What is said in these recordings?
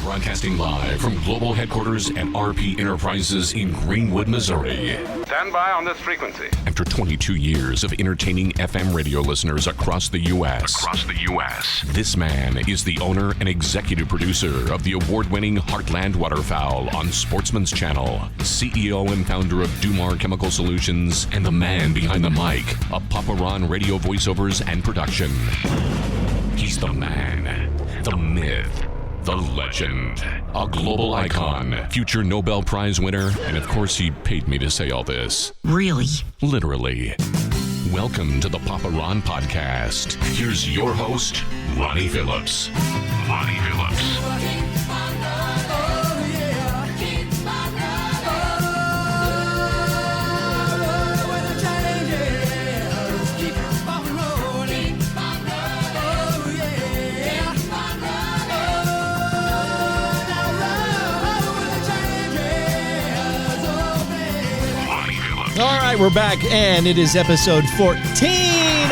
Broadcasting live from global headquarters at RP Enterprises in Greenwood, Missouri. Stand by on this frequency. After 22 years of entertaining FM radio listeners across the U.S., this man is the owner and executive producer of the award-winning Heartland Waterfowl on Sportsman's Channel, CEO and founder of Dumar Chemical Solutions, and the man behind the mic of Papa Ron Radio voiceovers and production. He's the man, the myth, the legend, a global icon, future Nobel Prize winner, and of course he paid me to say all this. Really? Literally. Welcome to the Papa Ron Podcast. Here's your host, Ronnie Phillips. Ronnie Phillips. All right, we're back, and it is episode 14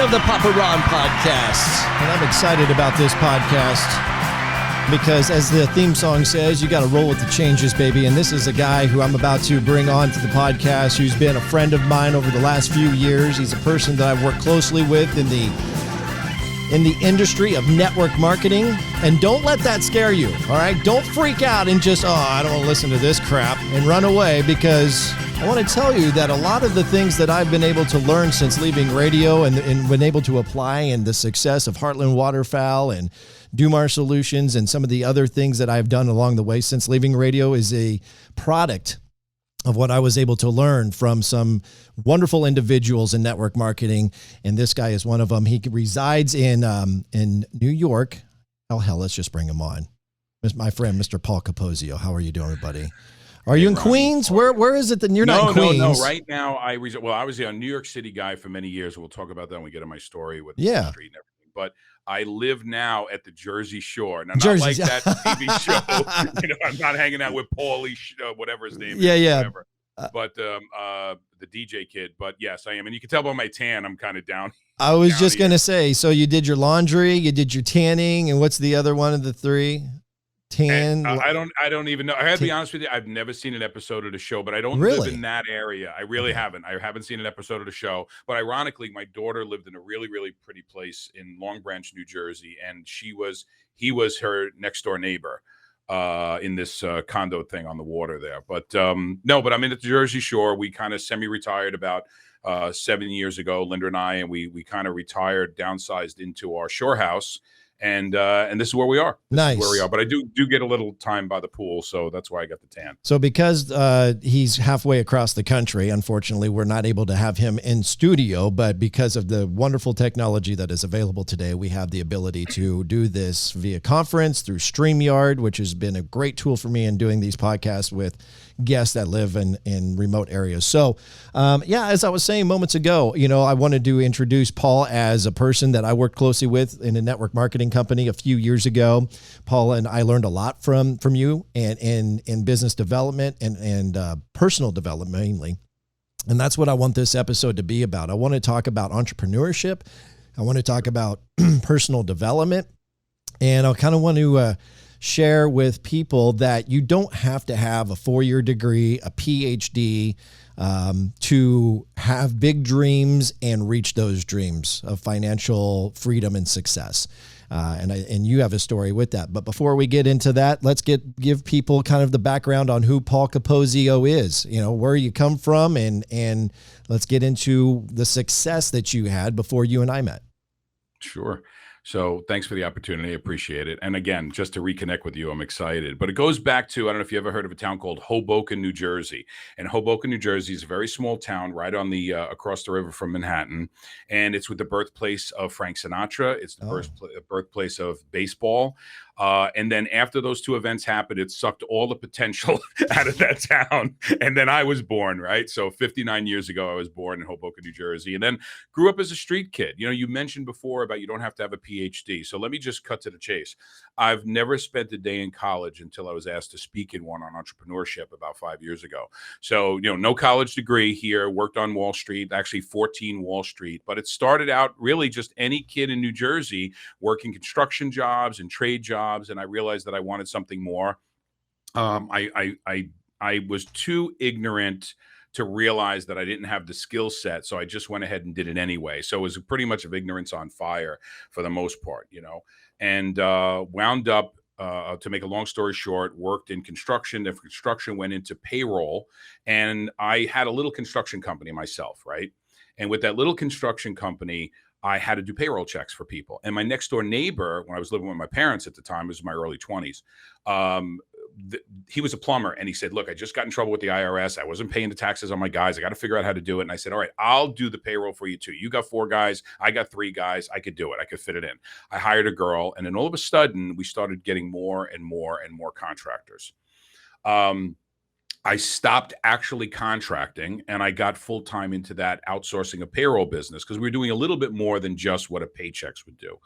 of the Papa Ron Podcast. And I'm excited about this podcast because, as the theme song says, you got to roll with the changes, baby. And this is a guy who I'm about to bring on to the podcast who's been a friend of mine over the last few years. He's a person that I've worked closely with in the industry of network marketing. And don't let that scare you, all right? Don't freak out and just, I don't want to listen to this crap and run away, because I want to tell you that a lot of the things that I've been able to learn since leaving radio and been able to apply in the success of Heartland Waterfowl and Dumar Solutions and some of the other things that I've done along the way since leaving radio is a product of what I was able to learn from some wonderful individuals in network marketing. And this guy is one of them. He resides in New York. Oh, hell, let's just bring him on. My friend, Mr. Paul Capozio. How are you doing, buddy? Are you in Queens? Where is it that you're not in Queens? No. Right now, I was a New York City guy for many years. We'll talk about that when we get to my story with the street and everything. But I live now at the Jersey Shore. Now, not like that TV show. I'm not hanging out with Paulie, whatever his name is. Yeah. Whatever. But the DJ kid. But yes, I am. And you can tell by my tan, I'm kind of down. I was just going to say, so you did your laundry, you did your tanning, and what's the other one of the three? Tan. I don't even know. I have to be honest with you. I've never seen an episode of the show, but I don't really live in that area. I really haven't. I haven't seen an episode of the show. But ironically, my daughter lived in a really, really pretty place in Long Branch, New Jersey, and he was her next door neighbor in this condo thing on the water there. But no, but I'm in at the Jersey Shore. We kind of semi-retired about 7 years ago, Linda and I, and we kind of retired, downsized into our shore house. And this is where we are. Nice. Where we are. But I do get a little time by the pool, so that's why I got the tan. So because he's halfway across the country, unfortunately, we're not able to have him in studio. But because of the wonderful technology that is available today, we have the ability to do this via conference through StreamYard, which has been a great tool for me in doing these podcasts with guests that live in remote areas. So, as I was saying moments ago, I wanted to introduce Paul as a person that I worked closely with in a network marketing company a few years ago. Paul and I learned a lot from you and in business development and personal development mainly. And that's what I want this episode to be about. I want to talk about entrepreneurship. I want to talk about personal development. And I kind of want to share with people that you don't have to have a 4-year degree, a PhD, to have big dreams and reach those dreams of financial freedom and success. And you have a story with that. But before we get into that, let's give people kind of the background on who Paul Capozio is, where you come from, and let's get into the success that you had before you and I met. Sure. So thanks for the opportunity. I appreciate it. And again, just to reconnect with you, I'm excited. But it goes back to, I don't know if you ever heard of a town called Hoboken, New Jersey. And Hoboken, New Jersey is a very small town right on the across the river from Manhattan. And it's with the birthplace of Frank Sinatra. It's the birthplace of baseball. And then after those two events happened, it sucked all the potential out of that town. And then I was born, right? So 59 years ago, I was born in Hoboken, New Jersey, and then grew up as a street kid. You mentioned before about you don't have to have a PhD. So let me just cut to the chase. I've never spent a day in college until I was asked to speak in one on entrepreneurship about 5 years ago. So, no college degree here, worked on Wall Street, actually 14 Wall Street, but it started out really just any kid in New Jersey working construction jobs and trade jobs jobs, and I realized that I wanted something more. I was too ignorant to realize that I didn't have the skill set, so I just went ahead and did it anyway. So it was pretty much of ignorance on fire for the most part, and wound up. To make a long story short, worked in construction. If construction went into payroll, and I had a little construction company myself, right? And with that little construction company, I had to do payroll checks for people. And my next door neighbor, when I was living with my parents at the time, it was my early 20s. He was a plumber, and he said, look, I just got in trouble with the IRS. I wasn't paying the taxes on my guys. I got to figure out how to do it. And I said, all right, I'll do the payroll for you too. You got 4 guys. I got 3 guys. I could do it. I could fit it in. I hired a girl. And then all of a sudden we started getting more and more and more contractors. I stopped actually contracting, and I got full-time into that outsourcing of payroll business because we were doing a little bit more than just what a paychecks would do.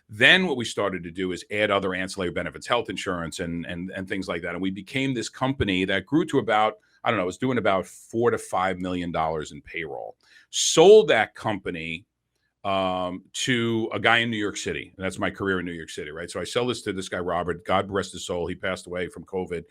Then what we started to do is add other ancillary benefits, health insurance and things like that. And we became this company that grew to about, I don't know, it was doing about $4 to $5 million in payroll. Sold that company to a guy in New York City. And that's my career in New York City, right? So I sell this to this guy, Robert. God rest his soul. He passed away from COVID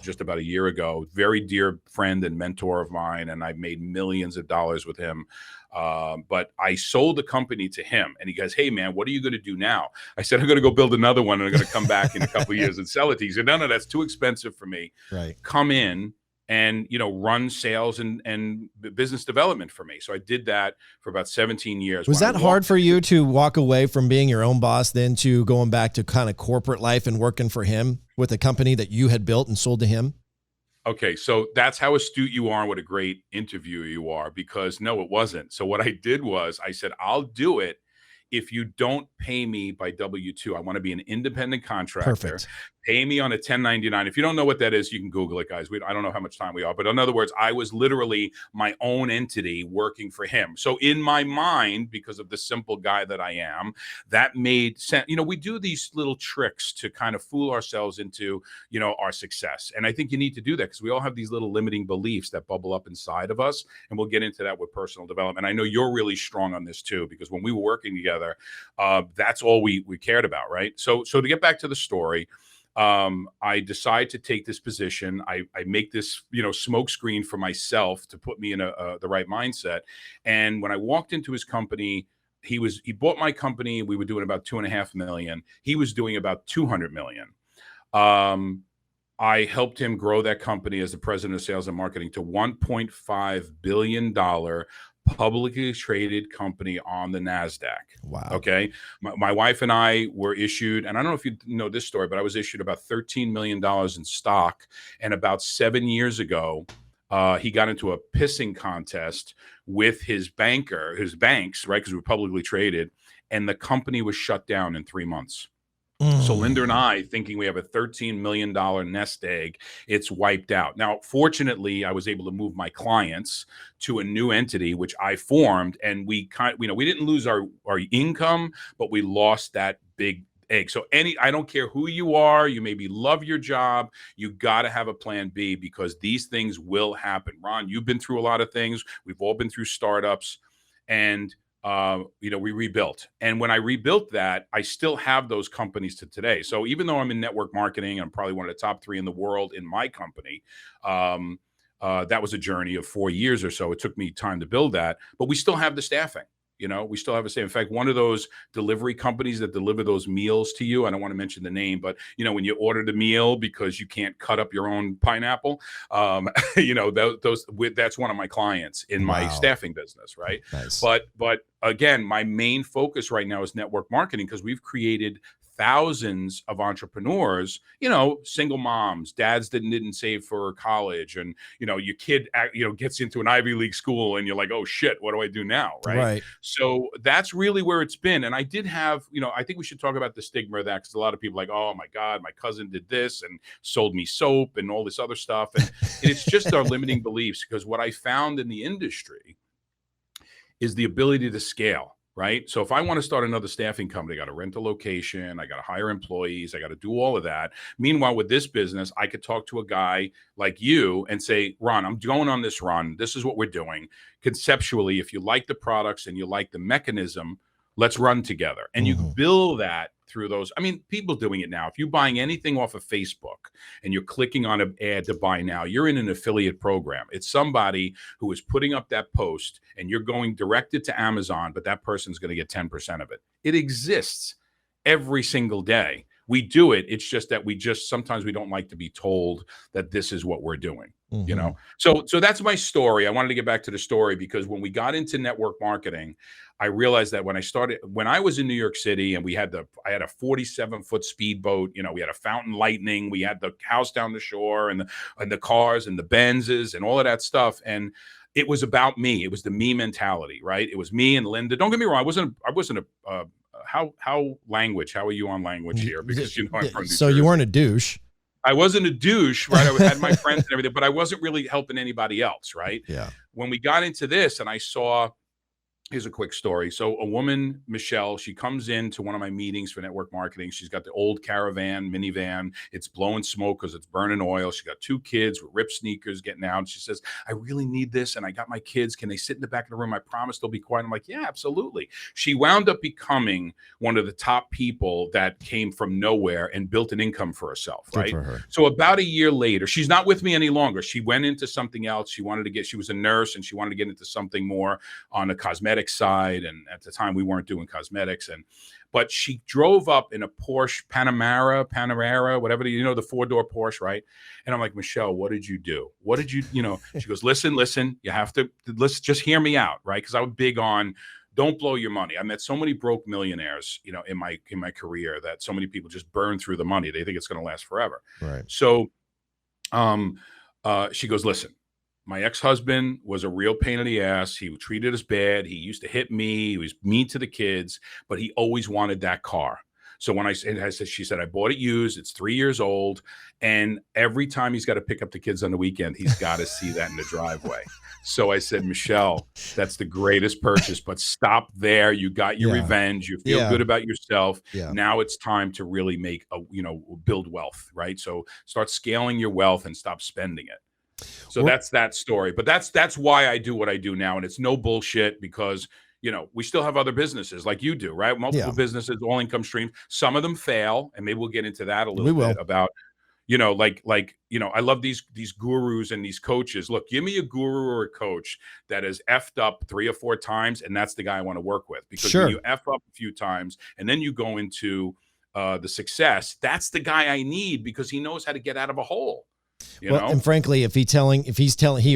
just about a year ago. Very dear friend and mentor of mine, and I've made millions of dollars with him. But I sold the company to him, and he goes, hey, man, what are you going to do now? I said, I'm going to go build another one, and I'm going to come back in a couple of years and sell it to you. He said, no, that's too expensive for me. Right. Come in and, run sales and business development for me. So I did that for about 17 years. Was that hard for you to walk away from being your own boss, then to going back to kind of corporate life and working for him with a company that you had built and sold to him? Okay, so that's how astute you are and what a great interviewer you are, because no, it wasn't. So what I did was I said, I'll do it if you don't pay me by W-2. I want to be an independent contractor. Perfect. Pay me on a 1099. If you don't know what that is, you can Google it, guys. I don't know how much time we are. But in other words, I was literally my own entity working for him. So in my mind, because of the simple guy that I am, that made sense. We do these little tricks to kind of fool ourselves into, our success. And I think you need to do that because we all have these little limiting beliefs that bubble up inside of us. And we'll get into that with personal development. I know you're really strong on this too, because when we were working together, that's all we cared about, right? So to get back to the story, I decide to take this position. I make this, smoke screen for myself to put me in the right mindset. And when I walked into his company, he bought my company. We were doing about $2.5 million. He was doing about $200 million. I helped him grow that company as the president of sales and marketing to $1.5 billion publicly traded company on the NASDAQ. Wow. Okay. My wife and I were issued, and I don't know if you know this story, but I was issued about $13 million in stock. And about 7 years ago, he got into a pissing contest with his banks, right? Because we were publicly traded, and the company was shut down in 3 months. So Linda and I, thinking we have a $13 million nest egg, it's wiped out. Now, fortunately, I was able to move my clients to a new entity, which I formed, and we didn't lose our income, but we lost that big egg. So I don't care who you are, you maybe love your job, you got to have a plan B, because these things will happen. Ron, you've been through a lot of things. We've all been through startups, and we rebuilt. And when I rebuilt that, I still have those companies to today. So even though I'm in network marketing, I'm probably one of the top 3 in the world in my company. That was a journey of 4 years or so. It took me time to build that, but we still have the staffing. We still have a staff. In fact, one of those delivery companies that deliver those meals to you, I don't want to mention the name, but when you order the meal because you can't cut up your own pineapple, that's one of my clients in my staffing business, right? Nice. But again, my main focus right now is network marketing, because we've created thousands of entrepreneurs, single moms, dads that didn't save for college, and your kid gets into an Ivy League school, and you're like, oh shit, what do I do now, right? So that's really where it's been. And I did have, I think we should talk about the stigma of that, because a lot of people are like, oh my God, my cousin did this and sold me soap and all this other stuff, and it's just our limiting beliefs. Because what I found in the industry is the ability to scale. Right. So if I want to start another staffing company, I got to rent a location, I got to hire employees, I got to do all of that. Meanwhile, with this business, I could talk to a guy like you and say, Ron, I'm going on this run. This is what we're doing. Conceptually, if you like the products and you like the mechanism, let's run together. And you build that through those. I mean, people doing it now. If you're buying anything off of Facebook and you're clicking on an ad to buy now, you're in an affiliate program. It's somebody who is putting up that post and you're going directed to Amazon, but that person's going to get 10% of it. It exists every single day. We do it. It's just that sometimes we don't like to be told that this is what we're doing, you know? So that's my story. I wanted to get back to the story because when we got into network marketing, I realized that when I was in New York City and I had a 47-foot speedboat, you know, we had a Fountain Lightning, we had the house down the shore and the cars and the Benzes and all of that stuff. And it was about me. It was the me mentality, right? It was me and Linda. Don't get me wrong. I wasn't how are you on language here? Because you know I'm from New So Jersey. you weren't a douche. I wasn't a douche, right? I had my friends and everything, but I wasn't really helping anybody else, right? Yeah. When we got into this and I saw, here's a quick story. So a woman, Michelle, she comes into one of my meetings for network marketing. She's got the old Caravan minivan. It's blowing smoke because it's burning oil. She got 2 kids with ripped sneakers getting out. And she says, I really need this. And I got my kids. Can they sit in the back of the room? I promise they'll be quiet. I'm like, yeah, absolutely. She wound up becoming one of the top people that came from nowhere and built an income for herself, right? Good for her. So about a year later, she's not with me any longer. She went into something else. She was a nurse and she wanted to get into something more on the cosmetic side, and at the time we weren't doing cosmetics, but she drove up in a Porsche Panamera, whatever, the 4-door Porsche, right? And I'm like, Michelle, what did you do? What did you, she goes, listen, you have to, let's just hear me out, right? Because I was big on don't blow your money. I met so many broke millionaires, in my career, that so many people just burn through the money. They think it's going to last forever. Right. So she goes, listen, my ex-husband was a real pain in the ass. He treated us bad. He used to hit me. He was mean to the kids, but he always wanted that car. So when she said, I bought it used. It's 3 years old. And every time he's got to pick up the kids on the weekend, he's got to see that in the driveway. So I said, Michelle, that's the greatest purchase, but stop there. You got your revenge. You feel good about yourself. Yeah. Now it's time to really build wealth, right? So start scaling your wealth and stop spending it. So that's that story. But that's why I do what I do now. And it's no bullshit because, we still have other businesses like you do, right? Multiple businesses, all income streams. Some of them fail. And maybe we'll get into that a little bit about, I love these gurus and these coaches. Look, give me a guru or a coach that has effed up 3 or 4 times. And that's the guy I want to work with. Because when you F up a few times and then you go into the success, that's the guy I need because he knows how to get out of a hole. And frankly, if he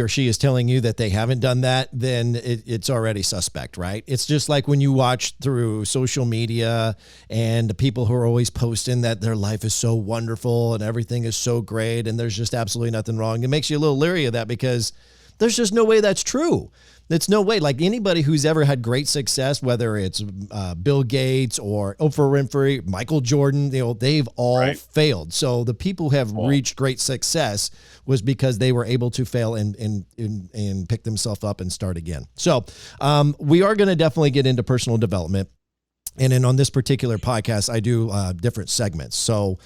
or she is telling you that they haven't done that, then it's already suspect, right? It's just like when you watch through social media and the people who are always posting that their life is so wonderful and everything is so great and there's just absolutely nothing wrong. It makes you a little leery of that because there's just no way that's true. It's no way. Like anybody who's ever had great success, whether it's Bill Gates or Oprah Winfrey, Michael Jordan, they've all failed. So the people who have reached great success was because they were able to fail and pick themselves up and start again. So we are going to definitely get into personal development. And then on this particular podcast, I do different segments. So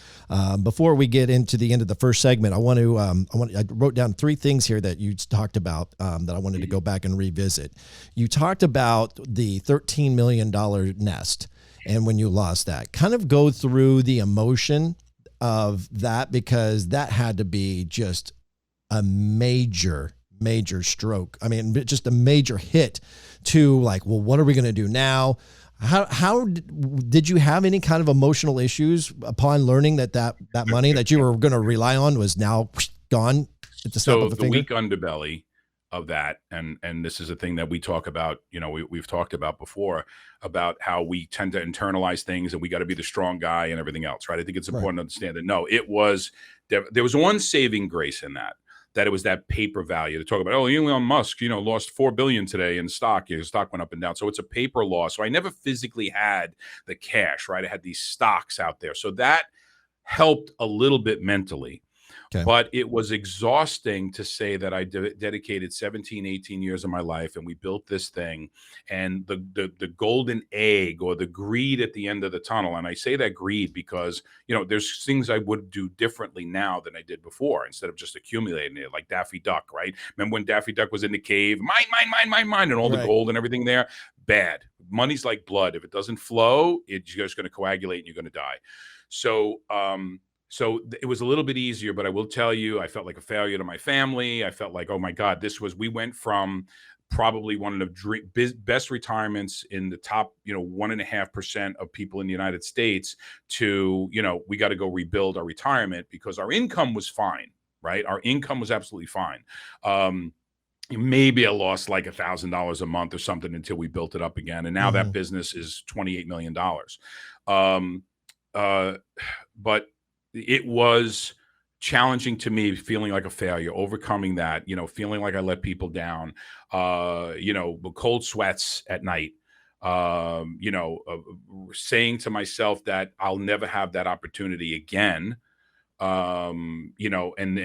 before we get into the end of the first segment, I wrote down 3 things here that you talked about that I wanted to go back and revisit. You talked about the $13 million nest and when you lost that. Kind of go through the emotion of that because that had to be just a major stroke. I mean, just a major hit to like, well, what are we going to do now? How did you have any kind of emotional issues upon learning that money that you were going to rely on was now gone at the snap of a finger? The weak underbelly of that, and this is a thing that we talk about, we've talked about before, about how we tend to internalize things and we got to be the strong guy and everything else, right? I think it's important to understand that, no, there was one saving grace in that it was that paper value. To talk about, Elon Musk, lost $4 billion today in stock. His stock went up and down. So it's a paper loss. So I never physically had the cash, right? I had these stocks out there. So that helped a little bit mentally. Okay. But it was exhausting to say that I dedicated 17, 18 years of my life, and we built this thing, and the golden egg, or the greed at the end of the tunnel. And I say that greed because, there's things I would do differently now than I did before, instead of just accumulating it like Daffy Duck, right? Remember when Daffy Duck was in the cave, mine, mine, mine, mine, mine, and all the Right. gold and everything there? Bad. Money's like blood. If it doesn't flow, it's just going to coagulate and you're going to die. So it was a little bit easier, but I will tell you, I felt like a failure to my family. I felt like, oh my God, we went from probably one of the best retirements in the top, 1.5% of people in the United States to, we got to go rebuild our retirement because our income was fine, right? Our income was absolutely fine. Maybe I lost like $1,000 a month or something until we built it up again. And now that business is $28 million. But it was challenging to me, feeling like a failure, overcoming that, feeling like I let people down, cold sweats at night, saying to myself that I'll never have that opportunity again. And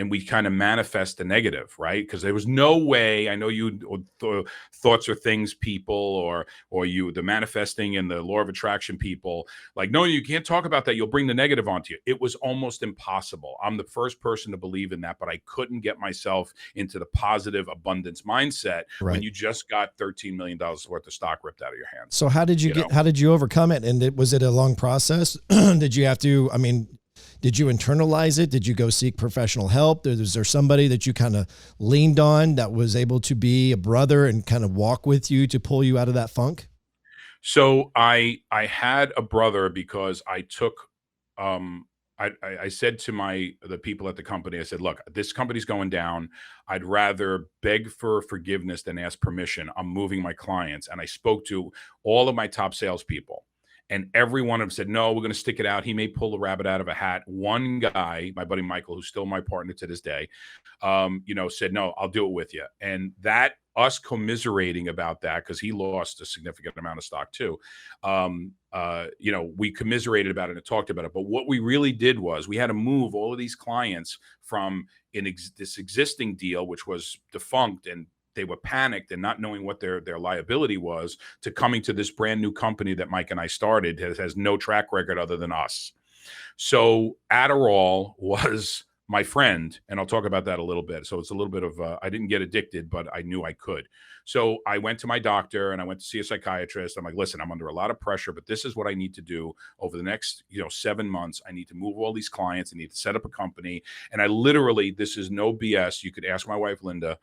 we kind of manifest the negative, right? Because there was no way. I know you thoughts are things people, or you, the manifesting and the law of attraction people, like, no, you can't talk about that. You'll bring the negative onto you. It was almost impossible. I'm the first person to believe in that, but I couldn't get myself into the positive abundance mindset when you just got $13 million worth of stock ripped out of your hands. So how did you overcome it? And was it a long process? Did you have to, did you internalize it? Did you go seek professional help? Was there somebody that you kind of leaned on that was able to be a brother and kind of walk with you to pull you out of that funk? So I had a brother because I took, I said to the people at the company, I said, look, this company's going down. I'd rather beg for forgiveness than ask permission. I'm moving my clients. And I spoke to all of my top salespeople. And every one of them said, no, we're going to stick it out. He may pull the rabbit out of a hat. One guy, my buddy Michael, who's still my partner to this day, said, no, I'll do it with you. And that, us commiserating about that, because he lost a significant amount of stock too. We commiserated about it and talked about it. But what we really did was we had to move all of these clients from this existing deal, which was defunct, and they were panicked and not knowing what their liability was, to coming to this brand new company that Mike and I started has no track record other than us. So Adderall was my friend, and I'll talk about that a little bit. So it's a little bit of, I didn't get addicted, but I knew I could. So I went to my doctor and I went to see a psychiatrist. I'm like, listen, I'm under a lot of pressure, but this is what I need to do over the next, 7 months. I need to move all these clients. I need to set up a company. And I literally, this is no BS. You could ask my wife, Linda.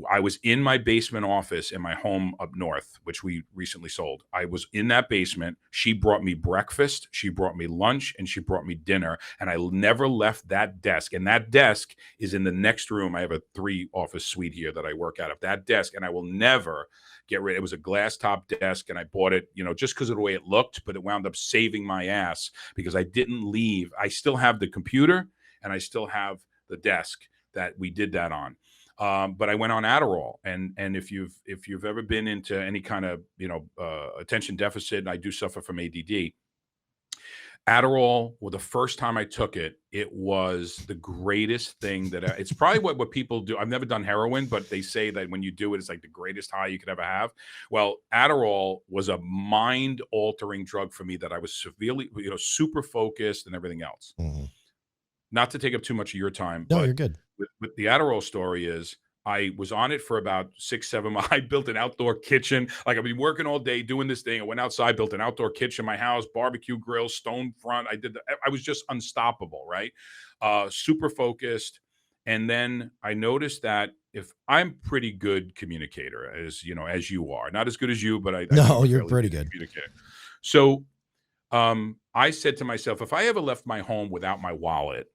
I was in my basement office in my home up north, which we recently sold. I was in that basement. She brought me breakfast, she brought me lunch, and she brought me dinner. And I never left that desk. And that desk is in the next room. I have a 3-office suite here that I work out of. That desk, and I will never get rid. It was a glass top desk, and I bought it, just because of the way it looked, but it wound up saving my ass because I didn't leave. I still have the computer and I still have the desk that we did that on. But I went on Adderall, and if you've ever been into any kind of attention deficit, and I do suffer from ADD, Adderall, well, the first time I took it, it was the greatest thing it's probably what people do. I've never done heroin, but they say that when you do it, it's like the greatest high you could ever have. Well, Adderall was a mind-altering drug for me that I was severely, super focused and everything else. Mm-hmm. Not to take up too much of your time. No, but you're good. With the Adderall story is, I was on it for about 6-7 months. I built an outdoor kitchen. Like, I've been working all day doing this thing. I went outside, built an outdoor kitchen in my house, barbecue grill, stone front. I was just unstoppable, right? Super focused. And then I noticed that if I'm pretty good communicator, as you are, not as good as you, but you're pretty good communicator. So I said to myself, if I ever left my home without my wallet,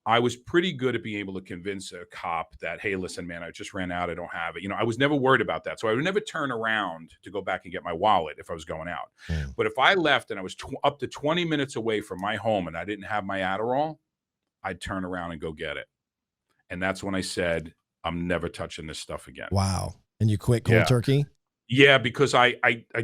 I was pretty good at being able to convince a cop that, hey, listen, man, I just ran out. I don't have it. I was never worried about that. So I would never turn around to go back and get my wallet if I was going out. Mm. But if I left and I was up to 20 minutes away from my home and I didn't have my Adderall, I'd turn around and go get it. And that's when I said, I'm never touching this stuff again. Wow. And you quit cold turkey? Yeah, because I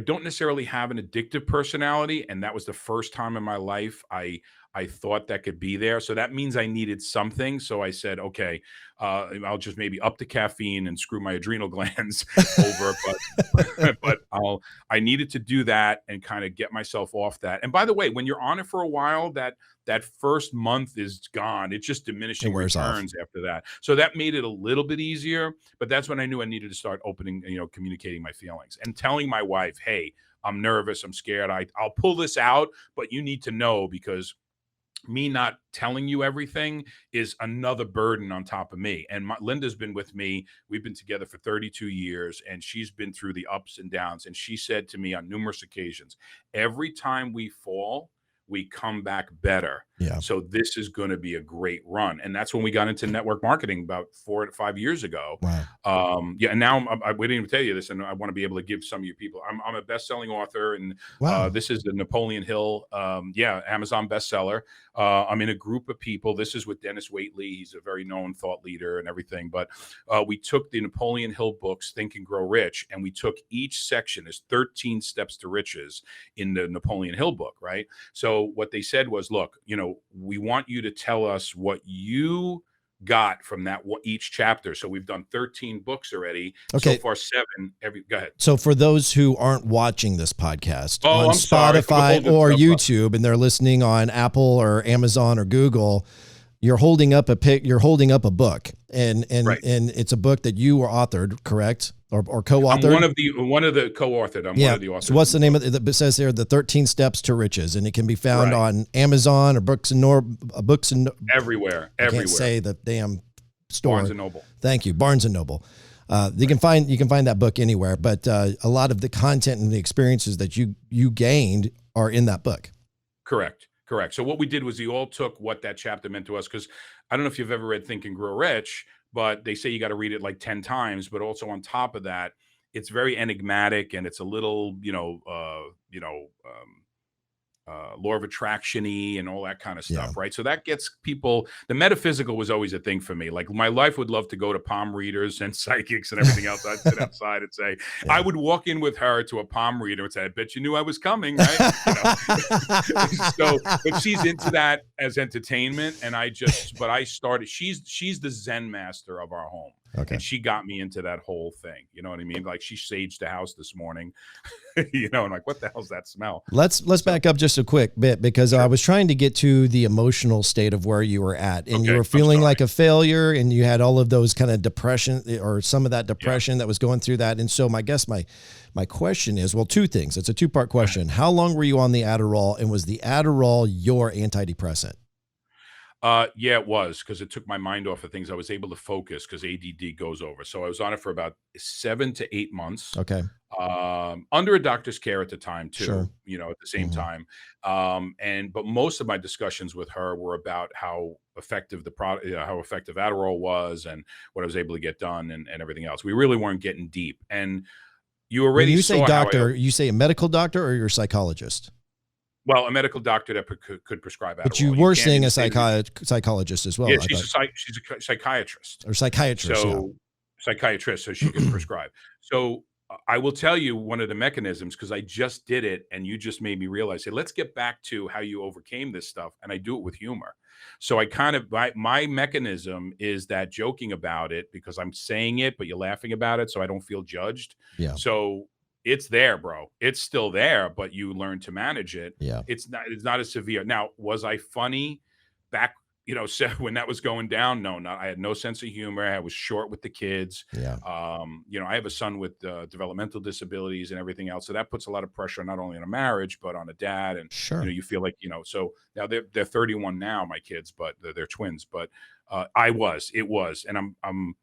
don't necessarily have an addictive personality. And that was the first time in my life I I thought that could be there. So that means I needed something. So I said, okay, I'll just maybe up the caffeine and screw my adrenal glands over. But I needed to do that and kind of get myself off that. And by the way, when you're on it for a while, that first month is gone. It's just diminishing returns after that. So that made it a little bit easier. But that's when I knew I needed to start communicating my feelings and telling my wife, hey, I'm nervous, I'm scared. I'll pull this out, but you need to know, because me not telling you everything is another burden on top of me. And Linda's been with me. We've been together for 32 years, and she's been through the ups and downs. And she said to me on numerous occasions, every time we fall, we come back better. Yeah. So this is going to be a great run. And that's when we got into network marketing about 4 to 5 years ago. Wow. And now I didn't even tell you this, and I want to be able to give some of you people. I'm a best-selling author, and wow. This is the Napoleon Hill, Amazon bestseller. I'm in a group of people. This is with Dennis Waitley. He's a very known thought leader and everything. But we took the Napoleon Hill books, Think and Grow Rich, and we took each section as 13 steps to riches in the Napoleon Hill book, right? So what they said was, look, we want you to tell us what you got from that each chapter. So we've done 13 books already. Okay. So far 7. Go ahead. So for those who aren't watching this podcast on I'm sorry. Spotify or YouTube, and they're listening on Apple or Amazon or Google, you're holding up a book, and Right. and it's a book that you were authored, correct? Or co-authored? I'm one of the co-authored. I'm one of the authors. So what's the name of it? It says there, the 13 Steps to Riches, and it can be found on Amazon or Books and everywhere. I can't say the damn store. Barnes and Noble. Thank you, Barnes and Noble. You can find that book anywhere, but a lot of the content and the experiences that you gained are in that book. Correct. So what we did was we all took what that chapter meant to us, because I don't know if you've ever read Think and Grow Rich, but they say you got to read it like 10 times. But also on top of that, it's very enigmatic, and it's a little, law of attraction-y and all that kind of stuff, right? So that gets people. The metaphysical was always a thing for me. Like, my life would love to go to palm readers and psychics and everything else. I'd sit outside and say, I would walk in with her to a palm reader and say, I bet you knew I was coming, right? But she's into that as entertainment, and she's the Zen master of our home. Okay. And she got me into that whole thing. You know what I mean? Like, she saged the house this morning, and like, what the hell's that smell? Let's back up just a quick bit, because I was trying to get to the emotional state of where you were at, and you were feeling like a failure, and you had all of those kind of depression, or some of that depression that was going through that. And so I guess my question is, well, two things. It's a two-part question. How long were you on the Adderall, and was the Adderall your antidepressant? Yeah, it was, because it took my mind off of things. I was able to focus because ADD goes over. So I was on it for about 7 to 8 months. Okay. Under a doctor's care at the time too, Sure. at the same time. But most of my discussions with her were about how effective how effective Adderall was, and what I was able to get done, and everything else. We really weren't getting deep. And you already When you say saw doctor, you say a medical doctor, or you're a psychologist? Well, a medical doctor that could prescribe Adderall. But you were seeing a psychologist as well. Yeah, she's a psychiatrist. Or psychiatrist. Psychiatrist, so she can prescribe. So I will tell you one of the mechanisms, because I just did it, and you just made me realize, hey, let's get back to how you overcame this stuff. And I do it with humor. So I kind of, my mechanism is that joking about it, because I'm saying it, but you're laughing about it, so I don't feel judged. Yeah. So it's there, bro. It's still there, but you learn to manage it. Yeah. It's not as severe. Now, was I funny back, so when that was going down? No, I had no sense of humor. I was short with the kids. Yeah. I have a son with developmental disabilities and everything else. So that puts a lot of pressure not only on a marriage, but on a dad. And, sure. You feel like, so now they're 31 now, my kids, but they're twins. But and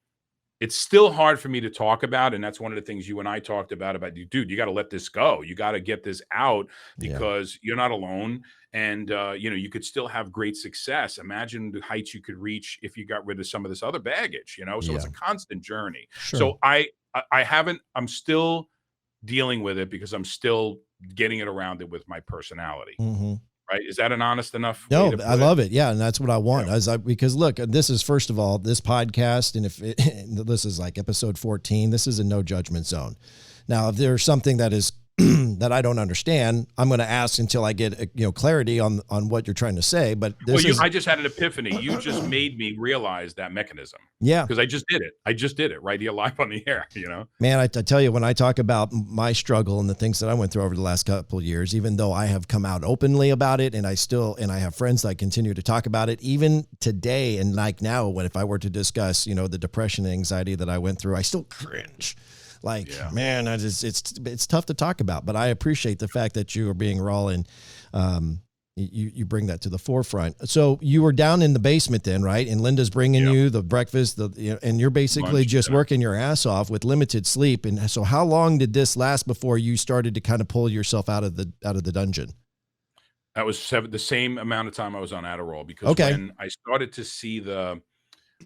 it's still hard for me to talk about. And that's one of the things you and I talked about, dude, you got to let this go. You got to get this out, because you're not alone. And, you could still have great success. Imagine the heights you could reach if you got rid of some of this other baggage, so it's a constant journey. Sure. So I'm still dealing with it, because I'm still getting it around it with my personality. Mm-hmm. Right? Is that an honest enough? No, I love it. Yeah. And that's what I want. Because look, this is, first of all, this podcast. And this is like episode 14, this is a no judgment zone. Now, if there's something that is that I don't understand, I'm going to ask until I get clarity on what you're trying to say. But I just had an epiphany. You just made me realize that mechanism. Yeah, because I just did it right here live on the air. Man, I tell you, when I talk about my struggle and the things that I went through over the last couple of years, even though I have come out openly about it, and I have friends that continue to talk about it, even today and like now, if I were to discuss, the depression and anxiety that I went through, I still cringe. Man, it's tough to talk about, but I appreciate the fact that you are being raw and you bring that to the forefront. So you were down in the basement then, right? And Linda's bringing you the breakfast, and you're basically lunch, just working your ass off with limited sleep. And so how long did this last before you started to kind of pull yourself out of the dungeon? That was the same amount of time I was on Adderall, because when I started to see the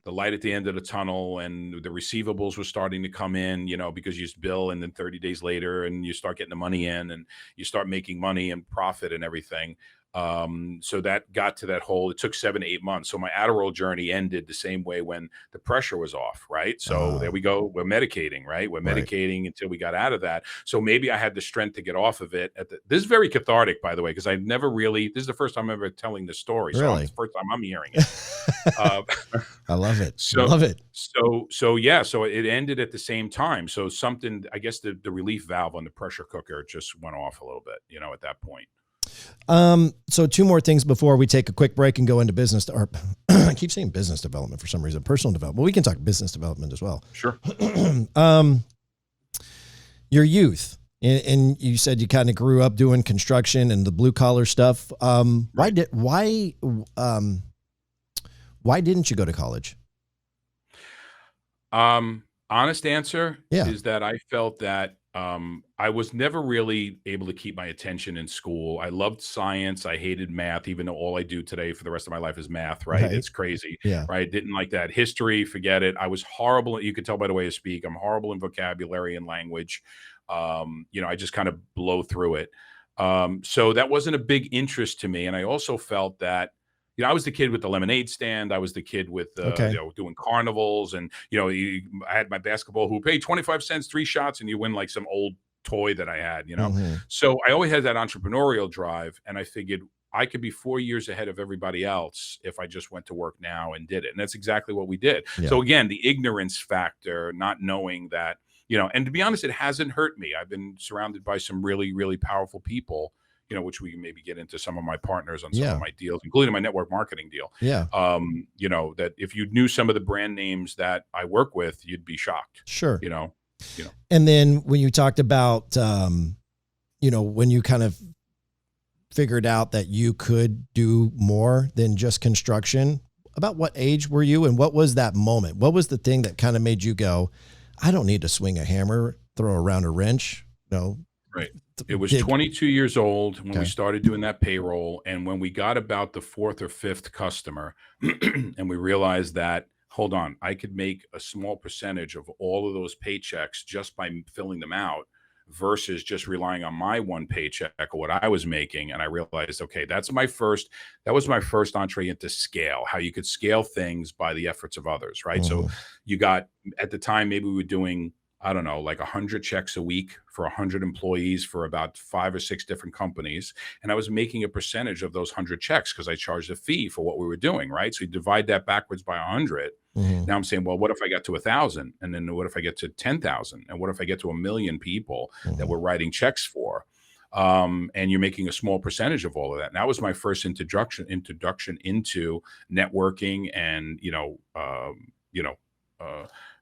light at the end of the tunnel and the receivables were starting to come in, because you bill, and then 30 days later and you start getting the money in and you start making money and profit and everything. So that got to that hole. It took 7 to 8 months. So my Adderall journey ended the same way when the pressure was off, right? So there we go. We're medicating, right? We're medicating until we got out of that. So maybe I had the strength to get off of it. This is very cathartic, by the way, because I've never this is the first time I'm ever telling this story. So it's the first time I'm hearing it. I love it. So it ended at the same time. So something, I guess the relief valve on the pressure cooker just went off a little bit, at that point. So 2 more things before we take a quick break and go into business, or I keep saying business development for some reason, personal development. Well, we can talk business development as well. Sure. Your youth, and you said you kind of grew up doing construction and the blue collar stuff. Why didn't you go to college? Honest answer is that I felt that I was never really able to keep my attention in school. I loved science. I hated math, even though all I do today for the rest of my life is math, right? It's crazy, right? Didn't like that. History, forget it. I was horrible. You could tell by the way I speak. I'm horrible in vocabulary and language. I just kind of blow through it. So that wasn't a big interest to me. And I also felt that, I was the kid with the lemonade stand. I was the kid with doing carnivals, and I had my basketball hoop. Hey, 25 cents, 3 shots, and you win like some old toy that I had. So I always had that entrepreneurial drive, and I figured I could be 4 years ahead of everybody else if I just went to work now and did it. And that's exactly what we did. Yeah. So again, the ignorance factor, not knowing that, and to be honest, it hasn't hurt me. I've been surrounded by some really, really powerful people, which we can maybe get into some of my partners on some of my deals, including my network marketing deal. Yeah. That if you knew some of the brand names that I work with, you'd be shocked. Sure. And then when you talked about, when you kind of figured out that you could do more than just construction, about what age were you? And what was that moment? What was the thing that kind of made you go, I don't need to swing a hammer, throw around a wrench? No. Right. It was 22 years old when we started doing that payroll. And when we got about the 4th or 5th customer and we realized that, hold on, I could make a small percentage of all of those paychecks just by filling them out versus just relying on my one paycheck or what I was making. And I realized, okay, that was my first entree into scale, how you could scale things by the efforts of others, right? So you got, at the time, maybe we were doing, I don't know, like 100 checks a week for 100 employees for about 5 or 6 different companies. And I was making a percentage of those 100 checks because I charged a fee for what we were doing, right? So you divide that backwards by 100. Now I'm saying, well, what if I got to 1,000? And then what if I get to 10,000? And what if I get to 1 million people that we're writing checks for? And you're making a small percentage of all of that. And that was my first introduction into networking and,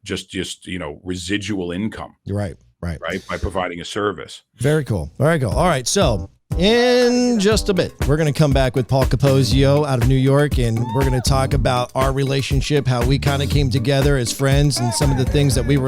just residual income. Right. By providing a service. Very cool. All right. So in just a bit, we're going to come back with Paul Capozio out of New York, and we're going to talk about our relationship, how we kind of came together as friends, and some of the things that we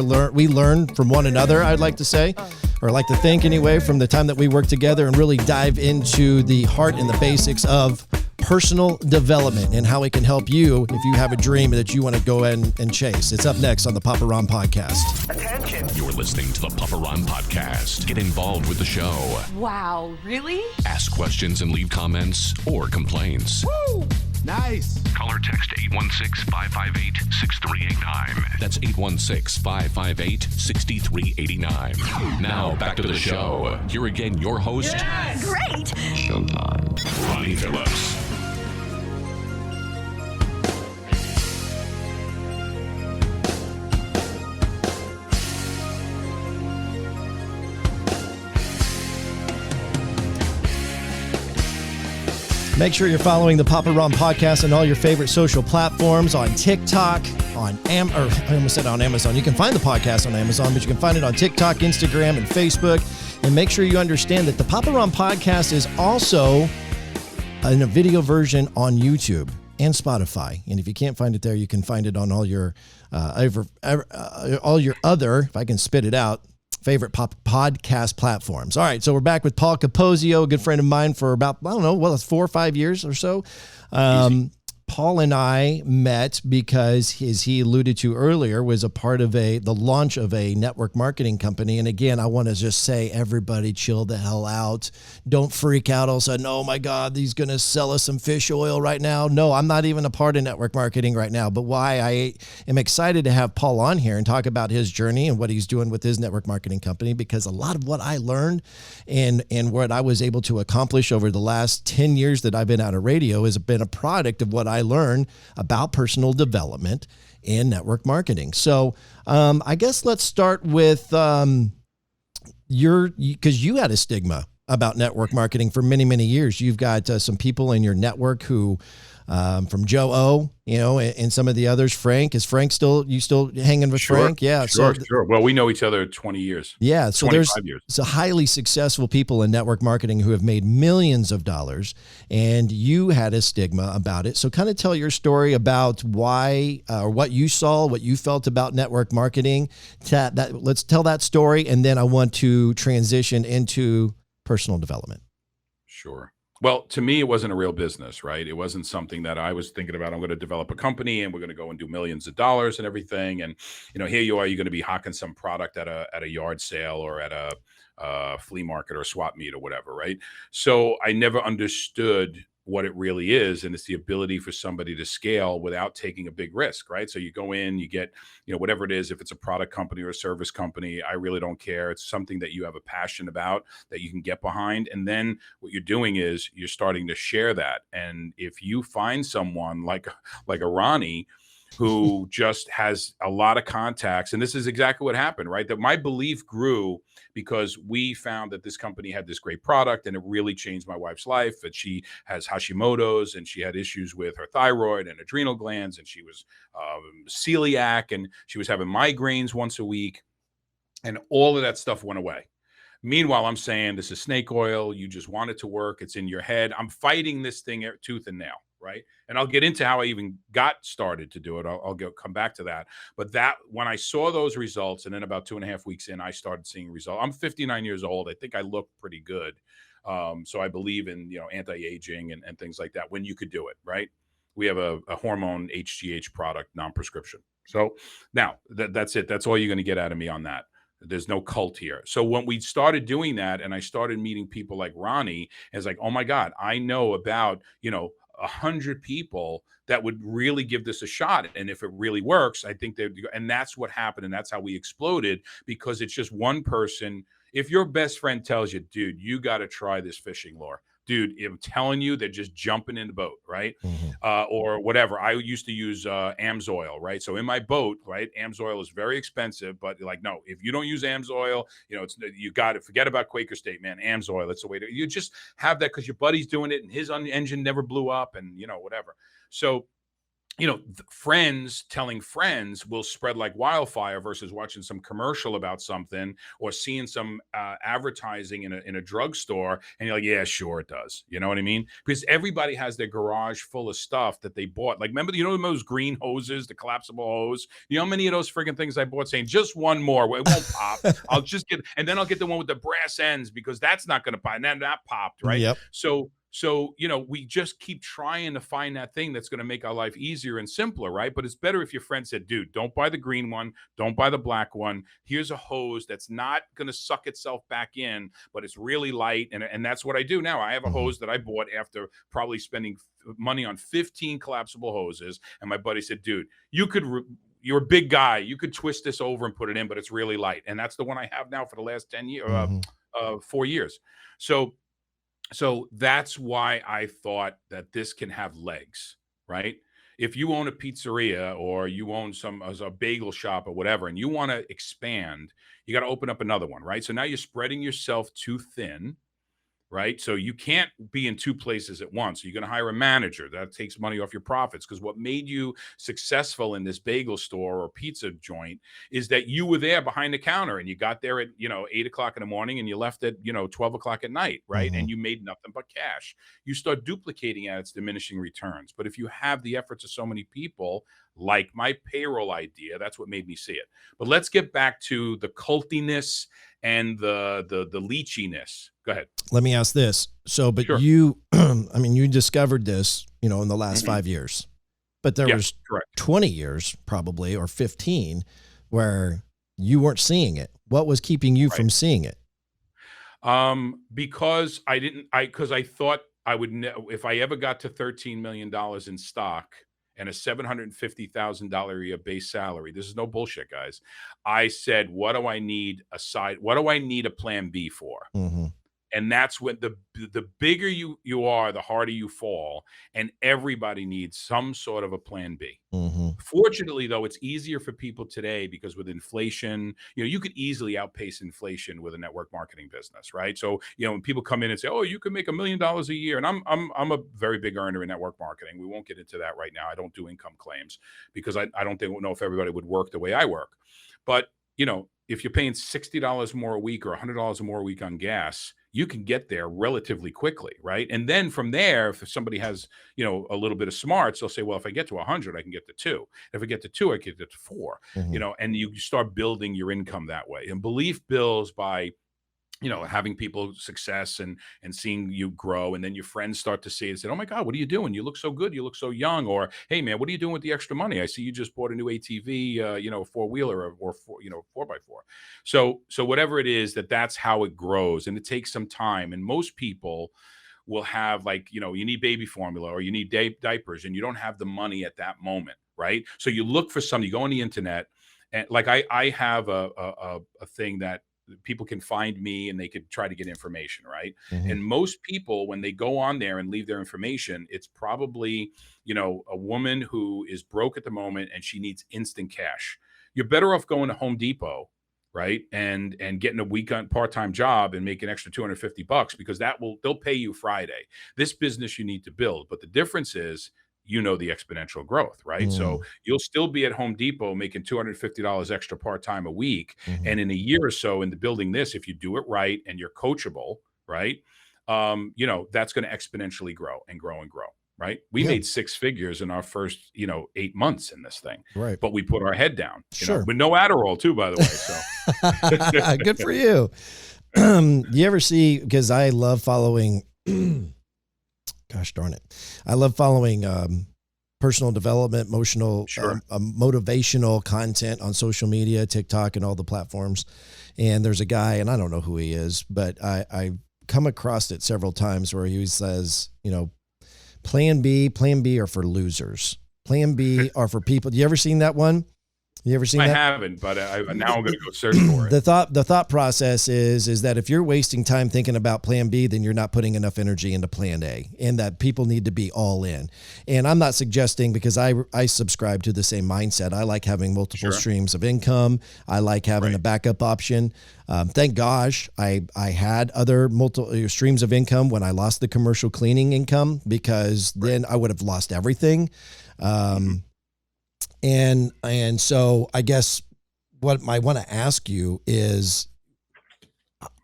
learned from one another, I'd like to say, or like to think anyway, from the time that we worked together, and really dive into the heart and the basics of personal development and how it can help you if you have a dream that you want to go and chase. It's up next on the Papa Ron Podcast. Attention. You're listening to the Papa Ron Podcast. Get involved with the show. Wow, really? Ask questions and leave comments or complaints. Woo! Nice. Call or text 816-558-6389. That's 816-558-6389. Now back to the show. Here again, your host. Yeah, great. Showtime. Ronnie Phillips. Make sure you're following the Papa Ron podcast on all your favorite social platforms, on TikTok, I almost said on Amazon. You can find the podcast on Amazon, but you can find it on TikTok, Instagram, and Facebook. And make sure you understand that the Papa Ron podcast is also in a video version on YouTube and Spotify. And if you can't find it there, you can find it on all your other, if I can spit it out, favorite podcast platforms. All right, so we're back with Paul Capozio, a good friend of mine for about, it's 4 or 5 years or so. Paul and I met because, as he alluded to earlier, was a part of the launch of a network marketing company. And again, I want to just say, everybody chill the hell out. Don't freak out all of a sudden. Oh my God, he's going to sell us some fish oil right now. No, I'm not even a part of network marketing right now. But why I am excited to have Paul on here and talk about his journey and what he's doing with his network marketing company, because a lot of what I learned and what I was able to accomplish over the last 10 years that I've been out of radio has been a product of what I learned about personal development and network marketing. So I guess let's start with because you had a stigma about network marketing for many, many years. You've got some people in your network who from Joe O, and some of the others. Frank, is Frank still hanging with Sure, Frank? Yeah. Sure. Well, we know each other 20 years. Yeah. So 25 years. So highly successful people in network marketing who have made millions of dollars, and you had a stigma about it. So kind of tell your story about why, or what you saw, what you felt about network marketing. Let's tell that story. And then I want to transition into personal development. Sure. Well, to me, it wasn't a real business, right? It wasn't something that I was thinking about. I'm going to develop a company and we're going to go and do millions of dollars and everything. And, here you are, you're going to be hawking some product at a yard sale or at a flea market or swap meet or whatever, right? So I never understood what it really is. And it's the ability for somebody to scale without taking a big risk, right? So you go in, you get, whatever it is, if it's a product company or a service company, I really don't care. It's something that you have a passion about that you can get behind. And then what you're doing is you're starting to share that. And if you find someone like a Ronnie, who just has a lot of contacts. And this is exactly what happened, right? That my belief grew because we found that this company had this great product and it really changed my wife's life. That she has Hashimoto's and she had issues with her thyroid and adrenal glands, and she was celiac, and she was having migraines once a week, and all of that stuff went away. Meanwhile, I'm saying this is snake oil. You just want it to work. It's in your head. I'm fighting this thing tooth and nail. Right. And I'll get into how I even got started to do it. I'll come back to that. But when I saw those results, and then about 2.5 weeks in, I started seeing results. I'm 59 years old. I think I look pretty good. So I believe in, anti-aging and things like that when you could do it. Right. We have a hormone HGH product, non-prescription. So now that's it. That's all you're going to get out of me on that. There's no cult here. So when we started doing that and I started meeting people like Ronnie, it's like, oh my God, I know about, 100 people that would really give this a shot. And if it really works, I think and that's what happened. And that's how we exploded, because it's just one person. If your best friend tells you, dude, you got to try this fishing lure, dude, I'm telling you, they're just jumping in the boat, right? Mm-hmm. Or whatever. I used to use AMSOIL, right? So in my boat, right, AMSOIL is very expensive, but no, if you don't use AMSOIL, you got to forget about Quaker State, man. AMSOIL, it's the way to. You just have that because your buddy's doing it and his engine never blew up, and whatever. So friends telling friends will spread like wildfire versus watching some commercial about something or seeing some advertising in a drugstore, and you're like, yeah, sure it does. You know what I mean? Because everybody has their garage full of stuff that they bought. Like, remember, those green hoses, the collapsible hose? You know how many of those friggin' things I bought saying just one more, it won't pop. I'll get the one with the brass ends because that's not going to pop. And then that popped, right? Yep. So So, we just keep trying to find that thing that's going to make our life easier and simpler, right? But it's better if your friend said, dude, don't buy the green one. Don't buy the black one. Here's a hose that's not going to suck itself back in, but it's really light. And that's what I do now. I have a hose that I bought after probably spending money on 15 collapsible hoses. And my buddy said, dude, you're a big guy. You could twist this over and put it in, but it's really light. And that's the one I have now for the last 10 years, 4 years. So that's why I thought that this can have legs, right? If you own a pizzeria or you own a bagel shop or whatever, and you want to expand, you got to open up another one, right? So now you're spreading yourself too thin, right? So you can't be in two places at once. You're going to hire a manager. That takes money off your profits, because what made you successful in this bagel store or pizza joint is that you were there behind the counter, and you got there at 8 o'clock in the morning, and you left at 12 o'clock at night, right? And you made nothing but cash. You start duplicating at its diminishing returns. But if you have the efforts of so many people, like my payroll idea, that's what made me see it. But let's get back to the cultiness and the leechiness. Go ahead. Let me ask this. So, but Sure. you, I mean, you discovered this, in the last 5 years, but there was correct. 20 years probably, or 15, where you weren't seeing it. What was keeping you from seeing it? Because I thought I would, if I ever got to $13 million in stock and a $750,000 a year base salary, this is no bullshit, guys. I said, what do I need a plan B for? And that's when the bigger you are, the harder you fall. And everybody needs some sort of a plan B. Fortunately, though, it's easier for people today because with inflation, you could easily outpace inflation with a network marketing business, right? So, when people come in and say, "Oh, you can make $1 million a year," and I'm a very big earner in network marketing. We won't get into that right now. I don't do income claims because I don't know if everybody would work the way I work. But if you're paying $60 more a week or $100 more a week on gas, you can get there relatively quickly, right? And then from there, if somebody has, a little bit of smarts, they'll say, well, if I get to 100, I can get to 2. If I get to 2, I can get to 4, and you start building your income that way. And belief builds by having people success and seeing you grow. And then your friends start to see it and say, oh my God, what are you doing? You look so good. You look so young. Or, hey man, what are you doing with the extra money? I see you just bought a new ATV, 4-wheeler or 4x4. So whatever it is, that's how it grows. And it takes some time. And most people will have you need baby formula or you need diapers, and you don't have the money at that moment. Right. So you look for something, you go on the internet, and I have a thing that people can find me and they could try to get information, right? And most people, when they go on there and leave their information, it's probably, a woman who is broke at the moment and she needs instant cash. You're better off going to Home Depot, right? And getting a weekend part-time job and make an extra $250 because they'll pay you Friday. This business you need to build. But the difference is, the exponential growth, right? So you'll still be at Home Depot making $250 extra part-time a week. And in a year or so into building this, if you do it right and you're coachable, right? That's going to exponentially grow and grow and grow, right? We made 6 figures in our first, 8 months in this thing, right? But we put our head down, with no Adderall too, by the way. So good for you. You ever see, because I love following, gosh darn it, I love following personal development, motivational content on social media, TikTok and all the platforms. And there's a guy, and I don't know who he is, but I come across it several times where he says, plan B are for losers. Plan B are for people. You ever seen that one? You ever seen that? I haven't, but now I'm going to go search for it. The thought process is that if you're wasting time thinking about plan B, then you're not putting enough energy into plan A, and that people need to be all in. And I'm not suggesting, because I subscribe to the same mindset. I like having multiple streams of income. I like having a backup option. Thank gosh I had other multiple streams of income when I lost the commercial cleaning income, because then I would have lost everything. And so I guess what I want to ask you is,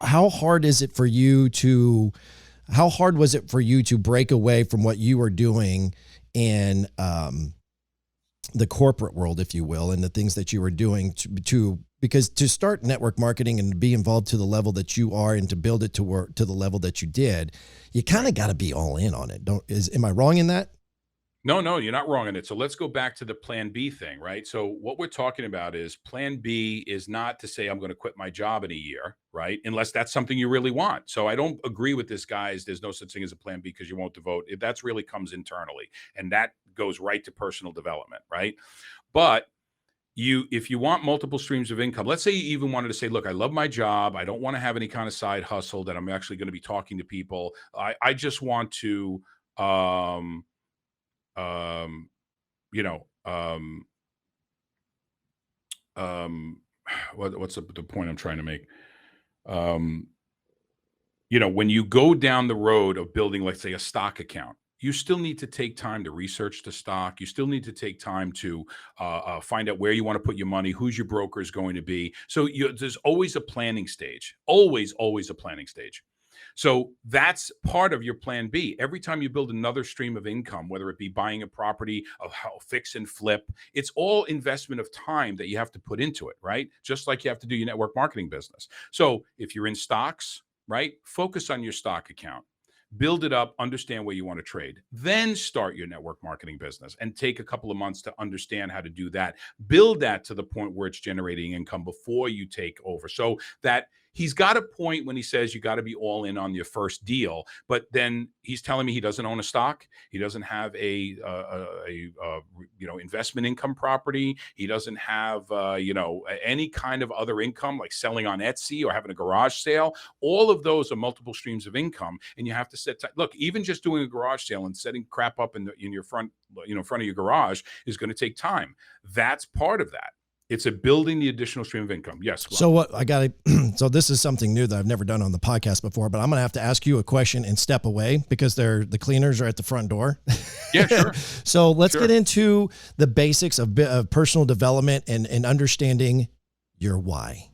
how hard was it for you to break away from what you were doing and the corporate world, if you will, and the things that you were doing because to start network marketing and be involved to the level that you are and to build it to work to the level that you did, you kind of got to be all in on it. Am I wrong in that? No, you're not wrong in it. So let's go back to the plan B thing, right? So what we're talking about is plan B is not to say I'm going to quit my job in a year, right? Unless that's something you really want. So I don't agree with this, guys. There's no such thing as a plan B because you won't devote. That's really comes internally. And that goes right to personal development, right? But if you want multiple streams of income, let's say you even wanted to say, look, I love my job. I don't want to have any kind of side hustle that I'm actually going to be talking to people. I just want to um, you know, what's the point I'm trying to make? Um, when you go down the road of building, let's say, a stock account, you still need to take time to research the stock. You still need to take time to find out where you want to put your money, who's your broker is going to be. So there's always a planning stage, always a planning stage. So that's part of your plan B. Every time you build another stream of income, whether it be buying a property, of how fix and flip, it's all investment of time that you have to put into it, right? Just like you have to do your network marketing business. So if you're in stocks, right, focus on your stock account. Build it up, understand where you want to trade, then start your network marketing business and take a couple of months to understand how to do that. Build that to the point where it's generating income before you take over. So that he's got a point when he says you got to be all in on your first deal, but then he's telling me he doesn't own a stock. He doesn't have a investment income property. He doesn't have any kind of other income like selling on Etsy or having a garage sale. All of those are multiple streams of income, and you have to set. Look, even just doing a garage sale and setting crap up in your front of your garage is going to take time. That's part of that. It's a building the additional stream of income. Yes. So what I got to, so this is something new that I've never done on the podcast before, but I'm going to have to ask you a question and step away because the cleaners are at the front door. Yeah, sure. So let's get into the basics of personal development and understanding your why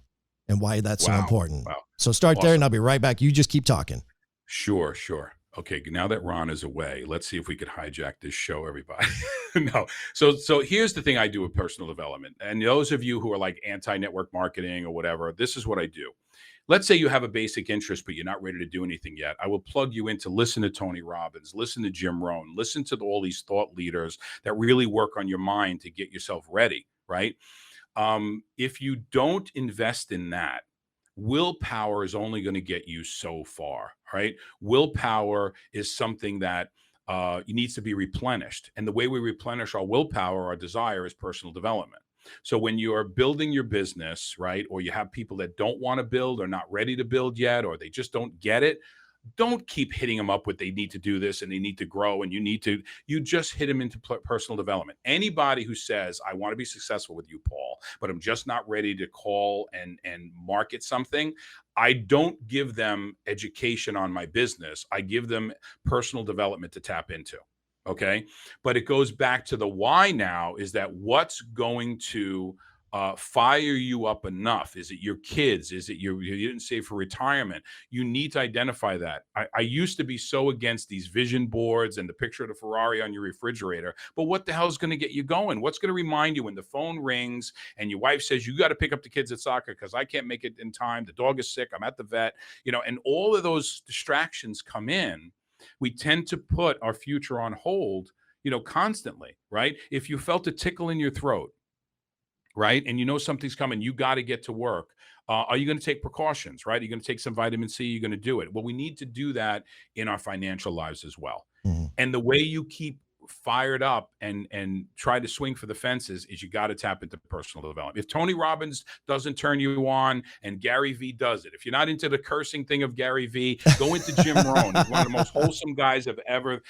and why that's so important. Wow. So start there and I'll be right back. You just keep talking. Sure. Okay, now that Ron is away, let's see if we could hijack this show, everybody. No. So here's the thing I do with personal development. And those of you who are like anti-network marketing or whatever, this is what I do. Let's say you have a basic interest, but you're not ready to do anything yet. I will plug you in to listen to Tony Robbins, listen to Jim Rohn, listen to all these thought leaders that really work on your mind to get yourself ready, right? If you don't invest in that, willpower is only going to get you so far, right? Willpower is something that needs to be replenished. And the way we replenish our willpower, our desire, is personal development. So when you're building your business, right, or you have people that don't want to build or not ready to build yet, or they just don't get it, don't keep hitting them up with they need to do this and they need to grow and you just hit them into personal development. Anybody who says, I want to be successful with you, Paul, but I'm just not ready to call and market something, I don't give them education on my business. I give them personal development to tap into. Okay. But it goes back to the why now is that what's going to fire you up enough? Is it your kids? Is it you didn't save for retirement? You need to identify that. I used to be so against these vision boards and the picture of the Ferrari on your refrigerator, but what the hell is going to get you going? What's going to remind you when the phone rings and your wife says, you got to pick up the kids at soccer because I can't make it in time. The dog is sick. I'm at the vet, and all of those distractions come in. We tend to put our future on hold, constantly, right? If you felt a tickle in your throat, right, and something's coming, you got to get to work. Are you going to take precautions, right? Are you going to take some vitamin C? You're going to do it. Well, we need to do that in our financial lives as well. Mm-hmm. And the way you keep fired up and try to swing for the fences is you got to tap into personal development. If Tony Robbins doesn't turn you on and Gary Vee does it, if you're not into the cursing thing of Gary Vee, go into Jim Rohn. He's one of the most wholesome guys I've ever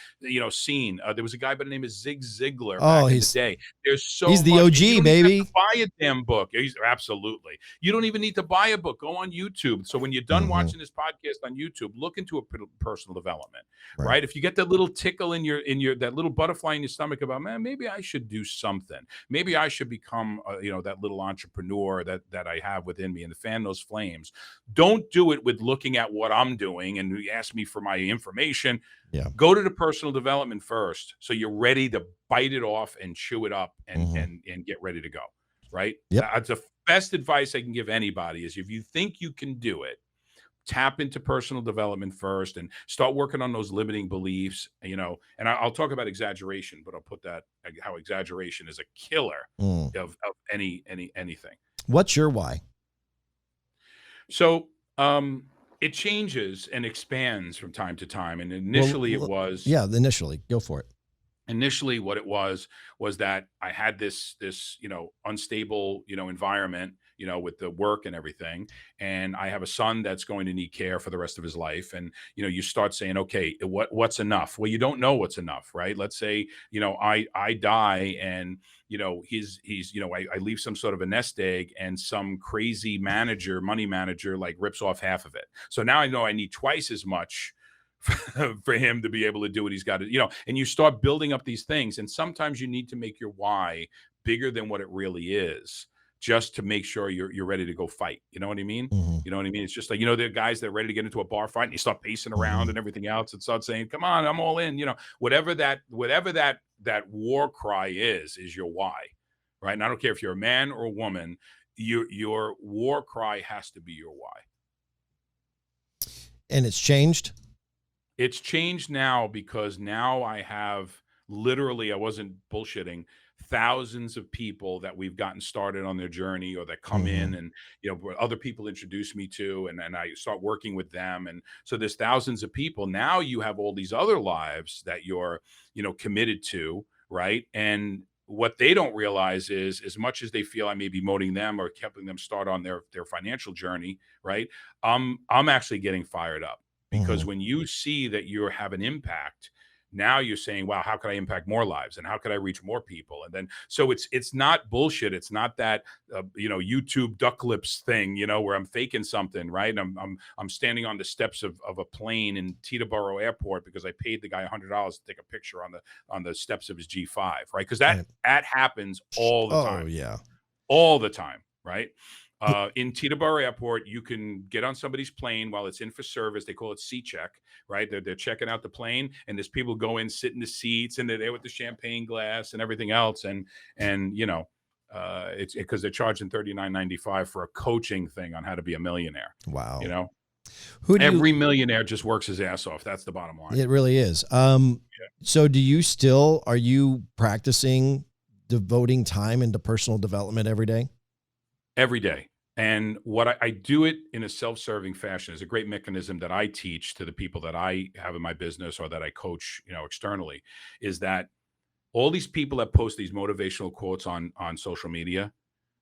seen. There was a guy by the name of Zig Ziglar back in the day. He's the OG, baby. Buy a damn book. Absolutely. You don't even need to buy a book. Go on YouTube. So when you're done watching this podcast on YouTube, look into a personal development, right? If you get that little tickle in your that little butterfly butterfly in your stomach about, man, maybe I should do something. Maybe I should become, that little entrepreneur that I have within me and fan those flames. Don't do it with looking at what I'm doing and you ask me for my information. Yeah. Go to the personal development first, so you're ready to bite it off and chew it up and Mhm. and get ready to go. Right? Yep. That's the best advice I can give anybody is if you think you can do it, tap into personal development first and start working on those limiting beliefs, and I'll talk about exaggeration, but I'll put that how exaggeration is a killer Mm. of anything. What's your why? So, it changes and expands from time to time, and initially it was Yeah, initially. Go for it. initially what it was that I had this unstable environment with the work and everything, and I have a son that's going to need care for the rest of his life, and you start saying, okay, what's enough? Well, you don't know what's enough, right? Let's say I die, and he's I leave some sort of a nest egg, and some crazy money manager, like rips off half of it, so now I know I need twice as much for him to be able to do what he's got to, and you start building up these things. And sometimes you need to make your why bigger than what it really is, just to make sure you're ready to go fight. You know what I mean? Mhm. You know what I mean? It's just like, there are guys that are ready to get into a bar fight and you start pacing around Mhm. and everything else and start saying, come on, I'm all in, whatever that war cry is your why. Right. And I don't care if you're a man or a woman, your war cry has to be your why. And it's changed? It's changed now because now I have literally, I wasn't bullshitting, thousands of people that we've gotten started on their journey or that come in Mhm. and, where other people introduce me to, and I start working with them. And so there's thousands of people. Now you have all these other lives that you're, committed to, right? And what they don't realize is, as much as they feel I may be motivating them or helping them start on their financial journey, right? I'm actually getting fired up. Because Mhm. when you see that you have an impact, now you're saying, wow, how could I impact more lives and how could I reach more people? And then so it's not bullshit. It's not that YouTube duck lips thing, where I'm faking something, right? And I'm standing on the steps of a plane in Teterboro Airport because I paid the guy $100 to take a picture on the steps of his G5, right? Because that Right. that happens all the Oh, time, yeah. right? In Teterboro Airport, you can get on somebody's plane while it's in for service. They call it C check, right? They're checking out the plane, and there's people go in, sit in the seats, and they're there with the champagne glass and everything else, and it's because they're charging $39.95 for a coaching thing on how to be a millionaire. Wow. You know, Who do you every millionaire just works his ass off. That's the bottom line. It really is. So are you practicing devoting time into personal development every day? Every day. And what I do it in a self-serving fashion is a great mechanism that I teach to the people that I have in my business or that I coach, externally, is that all these people that post these motivational quotes on social media,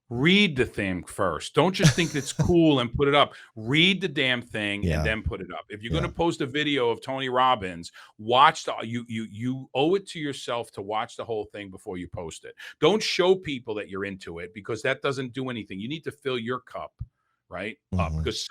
read the thing first. Don't just think it's cool and put it up. Read the damn thing and Yeah. then put it up. If you're going Yeah. to post a video of Tony Robbins, watch you owe it to yourself to watch the whole thing before you post it. Don't show people that you're into it because that doesn't do anything. You need to fill your cup, right? Up Mhm. because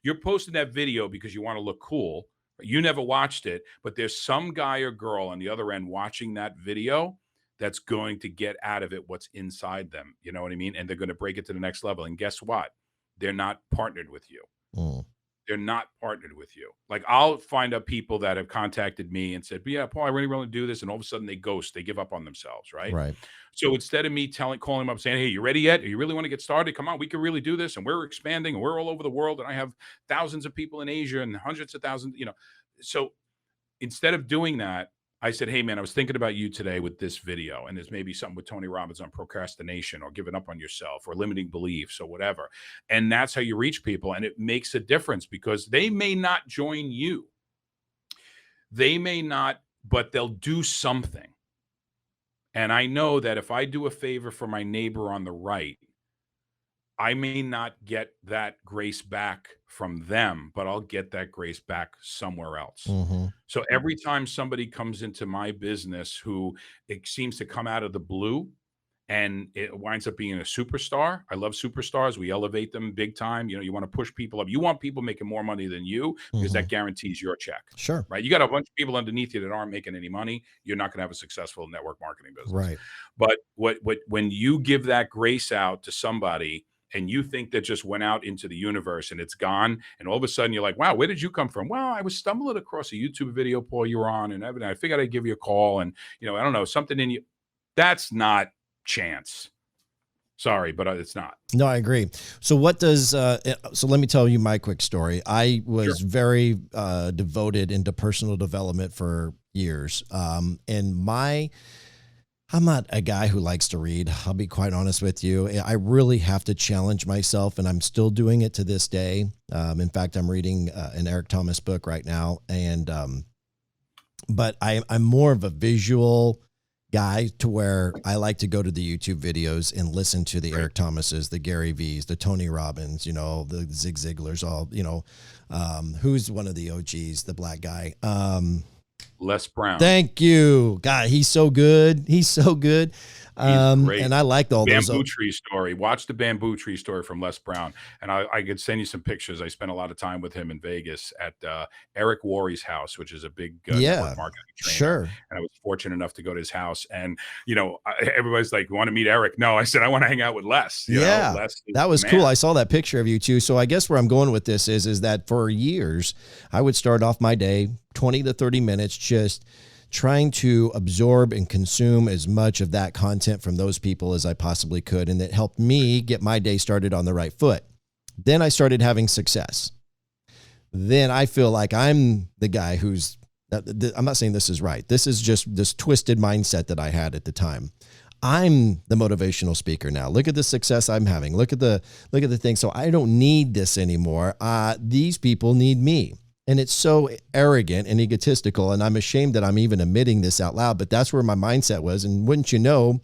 you're posting that video because you want to look cool. You never watched it, but there's some guy or girl on the other end watching that video that's going to get out of it what's inside them. You know what I mean? And they're going to break it to the next level. And guess what? They're not partnered with you. Mm. They're not partnered with you. Like I'll find out people that have contacted me and said, yeah, Paul, I really want to do this. And all of a sudden they ghost, they give up on themselves. Right. Right. So instead of me calling them up saying, hey, you ready yet? You really want to get started? Come on, we can really do this. And we're expanding and we're all over the world. And I have thousands of people in Asia and hundreds of thousands, So instead of doing that, I said, hey, man, I was thinking about you today with this video. And there's maybe something with Tony Robbins on procrastination or giving up on yourself or limiting beliefs or whatever. And that's how you reach people. And it makes a difference because they may not join you. They may not, but they'll do something. And I know that if I do a favor for my neighbor on the right, I may not get that grace back from them, but I'll get that grace back somewhere else. Mhm. So every time somebody comes into my business who it seems to come out of the blue and it winds up being a superstar. I love superstars. We elevate them big time. You want to push people up. You want people making more money than you because that guarantees your check. Sure. Right? You got a bunch of people underneath you that aren't making any money. You're not going to have a successful network marketing business. Right. But when you give that grace out to somebody and you think that just went out into the universe and it's gone, and all of a sudden you're like, wow, where did you come from? Well, I was stumbling across a YouTube video, Paul, you were on, and I figured I'd give you a call, and I don't know, something in you. That's not chance. Sorry, but it's not. No, I agree. So what does, so let me tell you my quick story. I was very devoted into personal development for years. I'm not a guy who likes to read. I'll be quite honest with you. I really have to challenge myself, and I'm still doing it to this day. In fact, I'm reading an Eric Thomas book right now, but I'm more of a visual guy to where I like to go to the YouTube videos and listen to the Eric Thomases, the Gary V's, the Tony Robbins, the Zig Ziglars, who's one of the OGs, the black guy. Les Brown. Thank you. God, he's so good. He's so good. He's great. And I liked all those. Bamboo tree story. Watch the bamboo tree story from Les Brown. And I could send you some pictures. I spent a lot of time with him in Vegas at Eric Worre's house, which is a big network marketing trainer. Sure. And I was fortunate enough to go to his house. And, everybody's like, you want to meet Eric? No, I said, I want to hang out with Les. Les that was cool. I saw that picture of you too. So I guess where I'm going with this is that for years, I would start off my day 20 to 30 minutes just trying to absorb and consume as much of that content from those people as I possibly could. And it helped me get my day started on the right foot. Then I started having success. Then I feel like I'm the guy I'm not saying this is right. This is just this twisted mindset that I had at the time. I'm the motivational speaker now. Look at the success I'm having. Look at the thing. So I don't need this anymore. These people need me. And it's so arrogant and egotistical, and I'm ashamed that I'm even admitting this out loud, but that's where my mindset was. And wouldn't you know,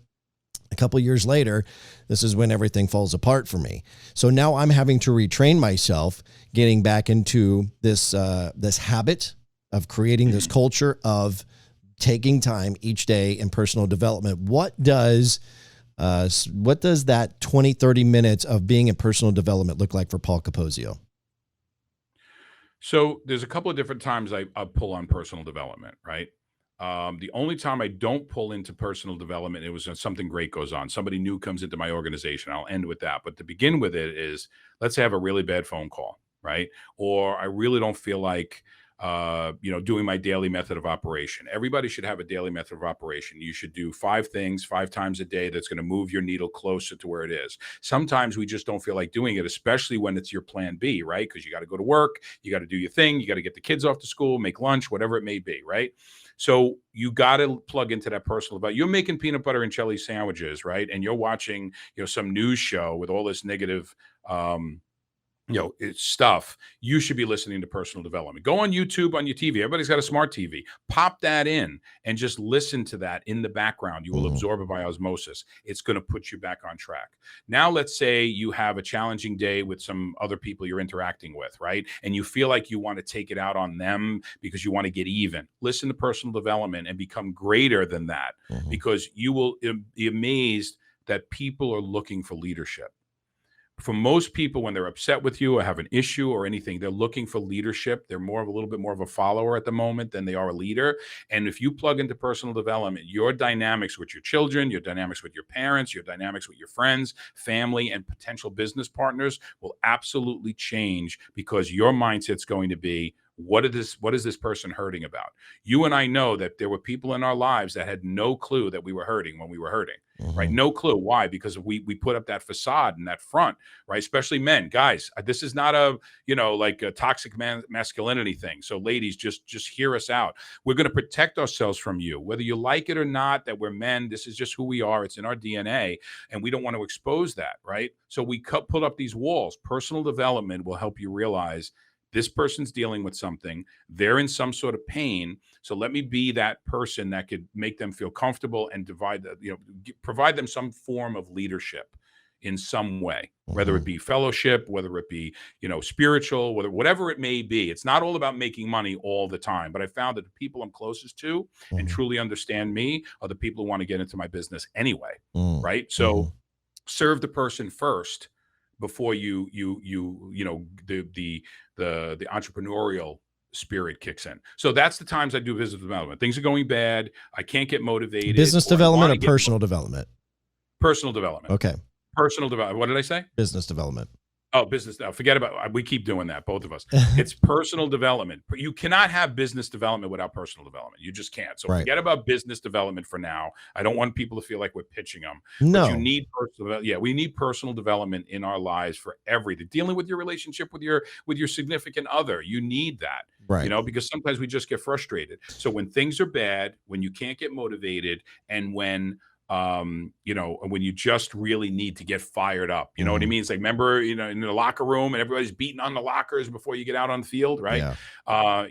a couple of years later, this is when everything falls apart for me. So now I'm having to retrain myself, getting back into this habit of creating this culture of taking time each day in personal development. What does that 20, 30 minutes of being in personal development look like for Paul Capozio? So there's a couple of different times I pull on personal development, right? The only time I don't pull into personal development, it was when something great goes on. Somebody new comes into my organization. I'll end with that. But to begin with it is, let's say I have a really bad phone call, right? Or I really don't feel like, doing my daily method of operation. Everybody should have a daily method of operation. You should do 5 things 5 times a day that's going to move your needle closer to where it is. Sometimes we just don't feel like doing it, especially when it's your plan B, right? Because you got to go to work, you got to do your thing, you got to get the kids off to school, make lunch, whatever it may be, right? So you got to plug into that personal development. You're making peanut butter and jelly sandwiches, right? And you're watching, some news show with all this negative, it's stuff. You should be listening to personal development. Go on YouTube, on your TV. Everybody's got a smart TV. Pop that in and just listen to that in the background. You will absorb it by osmosis. It's going to put you back on track. Now, let's say you have a challenging day with some other people you're interacting with, right? And you feel like you want to take it out on them because you want to get even. Listen to personal development and become greater than that, because you will be amazed that people are looking for leadership. For most people, when they're upset with you or have an issue or anything, they're looking for leadership. They're a little bit more of a follower at the moment than they are a leader. And if you plug into personal development, your dynamics with your children, your dynamics with your parents, your dynamics with your friends, family, and potential business partners will absolutely change, because your mindset's going to be, what is this person hurting about? You and I know that there were people in our lives that had no clue that we were hurting when we were hurting, right? No clue. Why? Because we put up that facade and that front, right? Especially men, guys. This is not a toxic masculinity thing. So ladies, just hear us out. We're going to protect ourselves from you, whether you like it or not. That we're men. This is just who we are. It's in our DNA, and we don't want to expose that, right? So we put up these walls. Personal development will help you realize, this person's dealing with something. They're in some sort of pain. So let me be that person that could make them feel comfortable and provide them some form of leadership. in some way, whether it be fellowship, whether it be, spiritual, whatever it may be. It's not all about making money all the time, but I found that the people I'm closest to and truly understand me are the people who want to get into my business anyway. Right. So serve the person first before the entrepreneurial spirit kicks in. So that's the times I do business development. Things are going bad. I can't get motivated. Business development or personal development? Personal development. Okay. Personal development. What did I say? Business development. Oh, business. Forget about. We keep doing that, both of us. It's personal development. You cannot have business development without personal development. You just can't. So forget about business development for now. I don't want people to feel like we're pitching them. No, but you need personal. Yeah, we need personal development in our lives for everything. Dealing with your relationship with your significant other, you need that. Right. Because sometimes we just get frustrated. So when things are bad, when you can't get motivated, and when when you just really need to get fired up, you know what I mean? It's like, remember, in the locker room and everybody's beating on the lockers before you get out on the field, right? Yeah.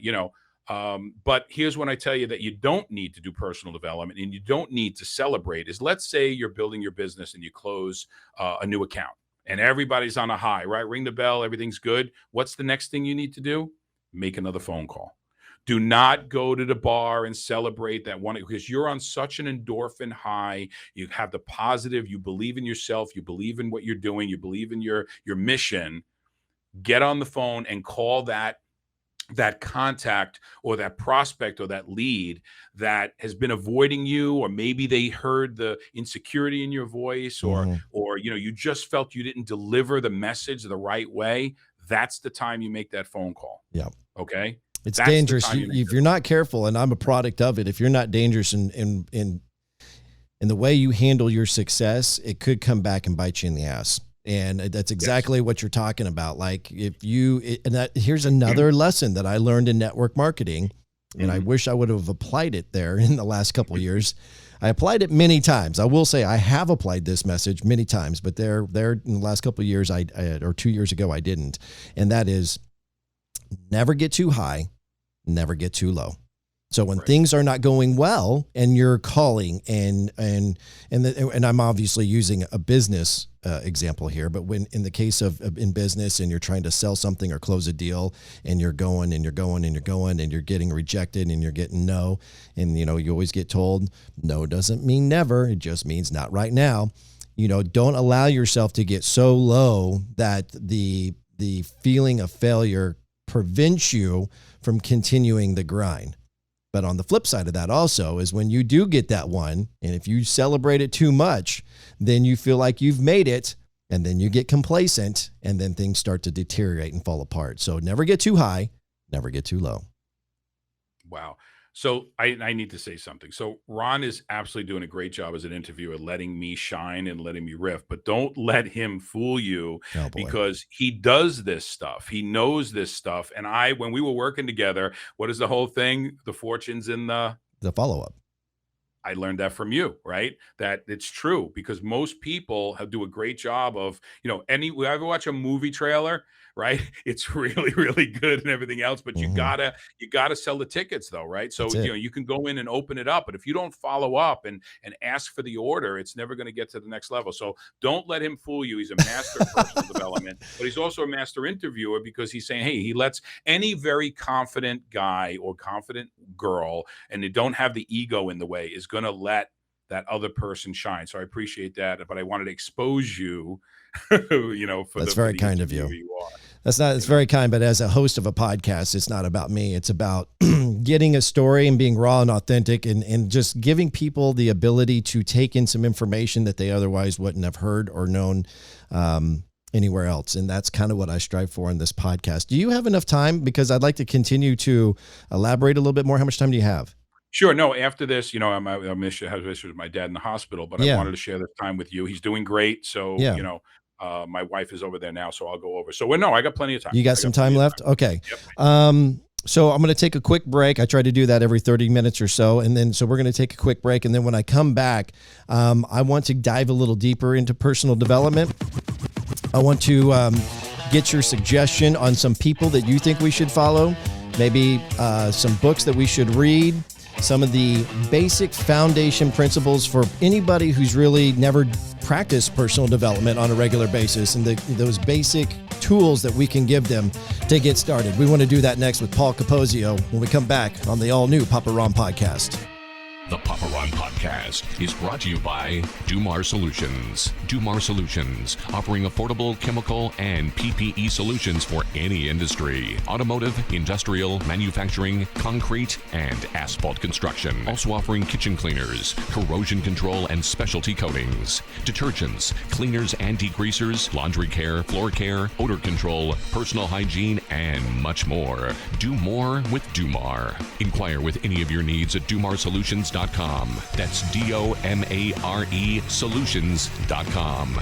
But here's when I tell you that you don't need to do personal development and you don't need to celebrate is, let's say you're building your business and you close a new account and everybody's on a high, right? Ring the bell, everything's good. What's the next thing you need to do? Make another phone call. Do not go to the bar and celebrate that one, because you're on such an endorphin high. You have the positive, you believe in yourself, you believe in what you're doing, you believe in your mission. Get on the phone and call that contact or that prospect or that lead that has been avoiding you, or maybe they heard the insecurity in your voice, or you just felt you didn't deliver the message the right way. That's the time you make that phone call. Yeah. Okay. It's dangerous if you're not careful, and I'm a product of it. If you're not dangerous in the way you handle your success, it could come back and bite you in the ass. And that's exactly what you're talking about. Like here's another lesson that I learned in network marketing, and I wish I would have applied it there in the last couple of years. I applied it many times. I will say I have applied this message many times, but there in the last couple of years, or 2 years ago, I didn't. And that is, never get too high, never get too low. So when things are not going well and you're calling and I'm obviously using a business example here, but when in the case of in business and you're trying to sell something or close a deal and you're going and you're going and you're going and you're getting rejected and you're getting no, and you always get told no doesn't mean never. It just means not right now. Don't allow yourself to get so low that the feeling of failure prevents you from continuing the grind. But on the flip side of that also is when you do get that one, and if you celebrate it too much, then you feel like you've made it, and then you get complacent, and then things start to deteriorate and fall apart. So never get too high, never get too low. Wow. So I need to say something. So Ron is absolutely doing a great job as an interviewer, letting me shine and letting me riff, but don't let him fool you, because he does this stuff. He knows this stuff. And when we were working together, what is the whole thing? The fortunes in the follow-up. I learned that from you, right? That it's true, because most people do a great job of, we ever watch a movie trailer, right? It's really, really good and everything else, but you gotta sell the tickets though, right? So, you can go in and open it up, but if you don't follow up and ask for the order, it's never going to get to the next level. So don't let him fool you. He's a master of personal development, but he's also a master interviewer, because he's saying, hey, he lets any very confident guy or confident girl, and they don't have the ego in the way, is going to let that other person shine. So I appreciate that, but I wanted to expose you, that's very kind of you. It's very kind, but as a host of a podcast, it's not about me. It's about getting a story and being raw and authentic, and just giving people the ability to take in some information that they otherwise wouldn't have heard or known anywhere else. And that's kind of what I strive for in this podcast. Do you have enough time? Because I'd like to continue to elaborate a little bit more. How much time do you have? Sure. No, after this, I'm issues with my dad in the hospital, but I wanted to share this time with you. He's doing great. So, my wife is over there now, so I'll go over. So, I got plenty of time. You got some time left? Okay. Yep. So I'm going to take a quick break. I try to do that every 30 minutes or so. And then, so we're going to take a quick break. And then when I come back, I want to dive a little deeper into personal development. I want to get your suggestion on some people that you think we should follow, maybe some books that we should read, some of the basic foundation principles for anybody who's really never practice personal development on a regular basis and those basic tools that we can give them to get started. We want to do that next with Paul Capozio when we come back on the all-new Papa Ron podcast. The Papa Ron Podcast is brought to you by Dumar Solutions. Dumar Solutions, offering affordable chemical and PPE solutions for any industry. Automotive, industrial, manufacturing, concrete, and asphalt construction. Also offering kitchen cleaners, corrosion control, and specialty coatings. Detergents, cleaners and degreasers, laundry care, floor care, odor control, personal hygiene, and much more. Do more with Dumar. Inquire with any of your needs at dumarsolutions.com. That's DOMARE solutions.com.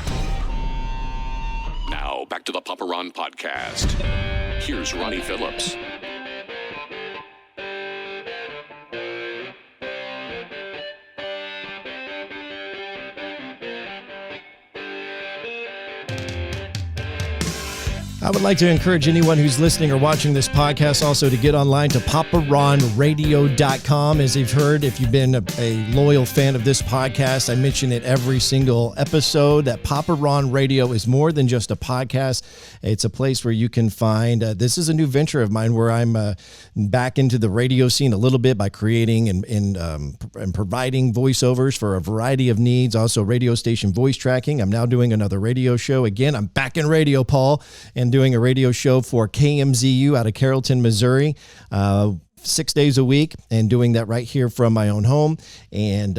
Now, back to the Papa Ron podcast. Here's Ronnie Phillips. I would like to encourage anyone who's listening or watching this podcast also to get online to paparonradio.com. As you've heard, if you've been a loyal fan of this podcast, I mention it every single episode that Papa Ron Radio is more than just a podcast. It's a place where you can find, this is a new venture of mine where I'm back into the radio scene a little bit by creating and providing voiceovers for a variety of needs. Also radio station voice tracking. I'm now doing another radio show. Again, I'm back in radio, Paul, and doing a radio show for KMZU out of Carrollton, Missouri, 6 days a week, and doing that right here from my own home. And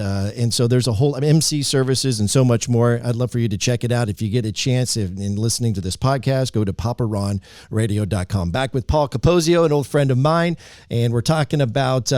so there's a whole MC services and so much more. I'd love for you to check it out. If you get a chance in listening to this podcast, go to paparonradio.com. Back with Paul Capozio, an old friend of mine, and we're talking about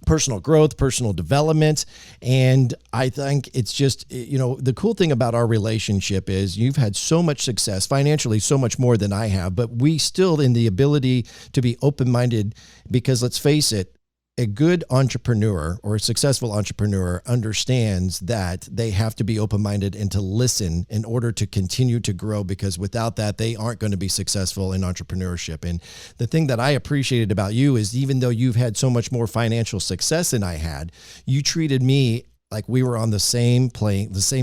personal growth, personal development. And I think it's just, the cool thing about our relationship is you've had so much success financially, so much more than I have, but we still in the ability to be open-minded because let's face it, a good entrepreneur or a successful entrepreneur understands that they have to be open-minded and to listen in order to continue to grow, because without that, they aren't going to be successful in entrepreneurship. And the thing that I appreciated about you is even though you've had so much more financial success than I had, you treated me like we were on the same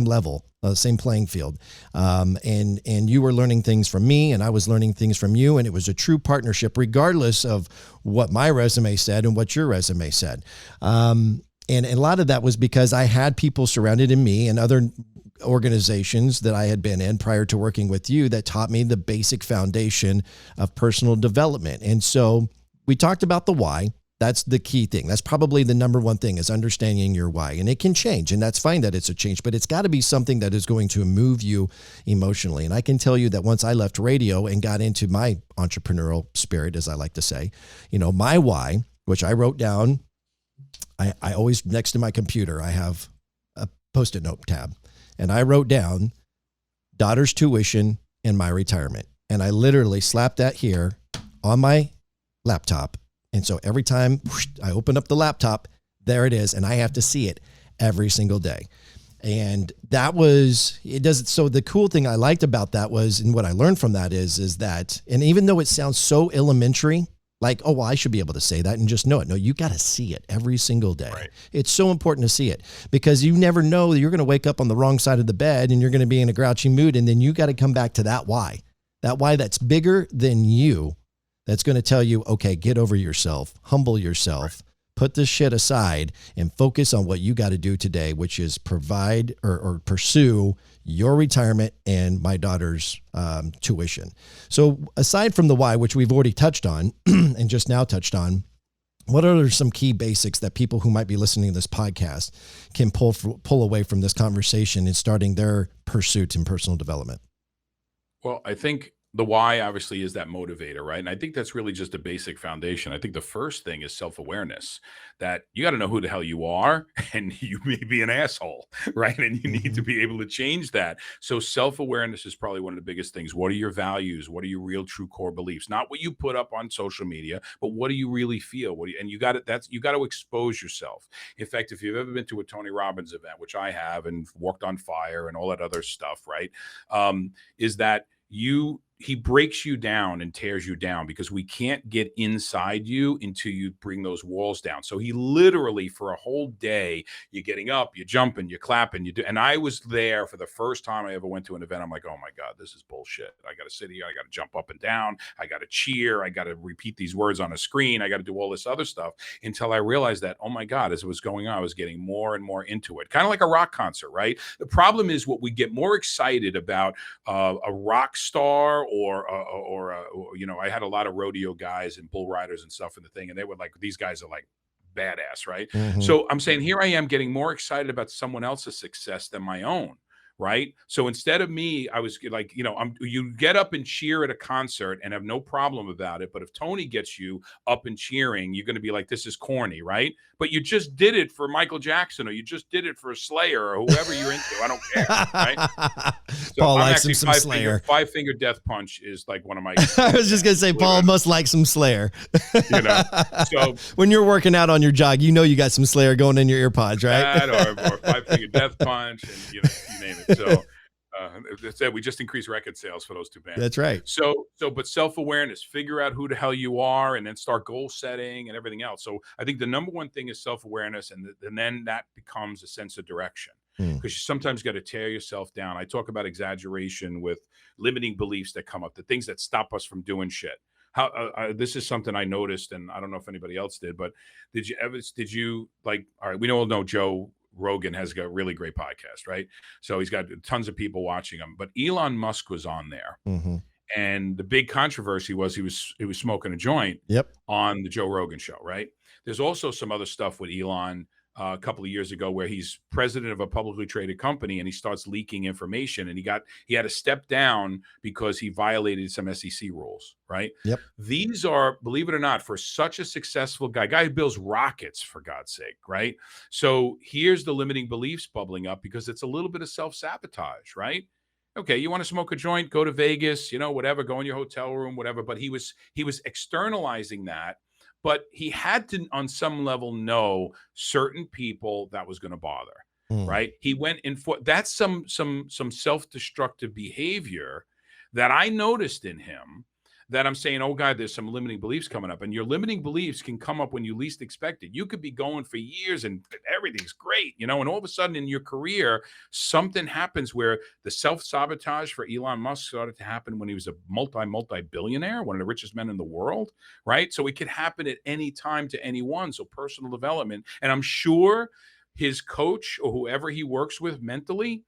level, the same playing field. And you were learning things from me and I was learning things from you. And it was a true partnership, regardless of what my resume said and what your resume said. And a lot of that was because I had people surrounded in me and other organizations that I had been in prior to working with you that taught me the basic foundation of personal development. And so we talked about the why. That's the key thing. That's probably the number one thing, is understanding your why. And it can change, and that's fine that it's a change, but it's got to be something that is going to move you emotionally. And I can tell you that once I left radio and got into my entrepreneurial spirit, as I like to say, my why, which I wrote down, I always, next to my computer, I have a Post-it note tab, and I wrote down daughter's tuition and my retirement. And I literally slapped that here on my laptop. And so every time I open up the laptop, there it is. And I have to see it every single day. And that was, it doesn't. So the cool thing I liked about that was, and what I learned from that is that, and even though it sounds so elementary, like, oh, well, I should be able to say that and just know it. No, you got to see it every single day. Right. It's so important to see it because you never know that you're going to wake up on the wrong side of the bed and you're going to be in a grouchy mood. And then you got to come back to that why that's bigger than you. That's going to tell you, okay, get over yourself, humble yourself, put this shit aside and focus on what you got to do today, which is provide or pursue your retirement and my daughter's tuition. So aside from the why, which we've already touched on and just now touched on, what are some key basics that people who might be listening to this podcast can pull away from this conversation in starting their pursuit in personal development? Well, I think the why obviously is that motivator, right? And I think that's really just a basic foundation. I think the first thing is self-awareness, that you got to know who the hell you are, and you may be an asshole, right? And you need to be able to change that. So self-awareness is probably one of the biggest things. What are your values? What are your real true core beliefs? Not what you put up on social media, but what do you really feel? You got to expose yourself. In fact, if you've ever been to a Tony Robbins event, which I have, and walked on fire and all that other stuff, right? Is that you he breaks you down and tears you down because we can't get inside you until you bring those walls down. So he literally, for a whole day, you're getting up, you're jumping, you're clapping, and I was there for the first time I ever went to an event. I'm like, oh my God, this is bullshit. I got to sit here. I got to jump up and down. I got to cheer. I got to repeat these words on a screen. I got to do all this other stuff until I realized that, oh my God, as it was going on, I was getting more and more into it. Kind of like a rock concert, right? The problem is what we get more excited about a rock star or I had a lot of rodeo guys and bull riders and stuff in the thing, and they were like, these guys are like badass, right? Mm-hmm. So I'm saying here I am getting more excited about someone else's success than my own. Right. So instead of me, I was like, you get up and cheer at a concert and have no problem about it. But if Tony gets you up and cheering, you're going to be like, this is corny. Right. But you just did it for Michael Jackson, or you just did it for Slayer, or whoever you're into. I don't care. Right. So Paul likes some Slayer. Five Finger Death Punch is like one of my. I was just going to say, Paul must like some Slayer. So when you're working out on your jog, you got some Slayer going in your ear pods, right? That or Five Finger Death Punch, and you name it. So we just increased record sales for those two bands. That's right. But self-awareness, figure out who the hell you are, and then start goal setting and everything else. So I think the number one thing is self-awareness, and then that becomes a sense of direction. Because you sometimes got to tear yourself down. I talk about exaggeration with limiting beliefs that come up, the things that stop us from doing shit. This is something I noticed, and I don't know if anybody else did, but did you like, all right, we all know Joe Rogan has got a really great podcast, right? So he's got tons of people watching him, but Elon Musk was on there. Mm-hmm. And the big controversy was he was smoking a joint on the Joe Rogan show, right? There's also some other stuff with Elon a couple of years ago where he's president of a publicly traded company and he starts leaking information, and he had to step down because he violated some SEC rules, right? Yep. These are, believe it or not, for such a successful guy who builds rockets, for God's sake, right? So here's the limiting beliefs bubbling up because it's a little bit of self-sabotage, right? Okay, you want to smoke a joint, go to Vegas, whatever, go in your hotel room, whatever. But he was externalizing that. But he had to, on some level, know certain people that was going to bother, right? He went in for that's some self-destructive behavior that I noticed in him. That I'm saying, oh God, there's some limiting beliefs coming up, and your limiting beliefs can come up when you least expect it. You could be going for years and everything's great, and all of a sudden in your career, something happens where the self-sabotage for Elon Musk started to happen when he was a multi-billionaire, one of the richest men in the world, right? So it could happen at any time to anyone. So personal development, and I'm sure his coach or whoever he works with mentally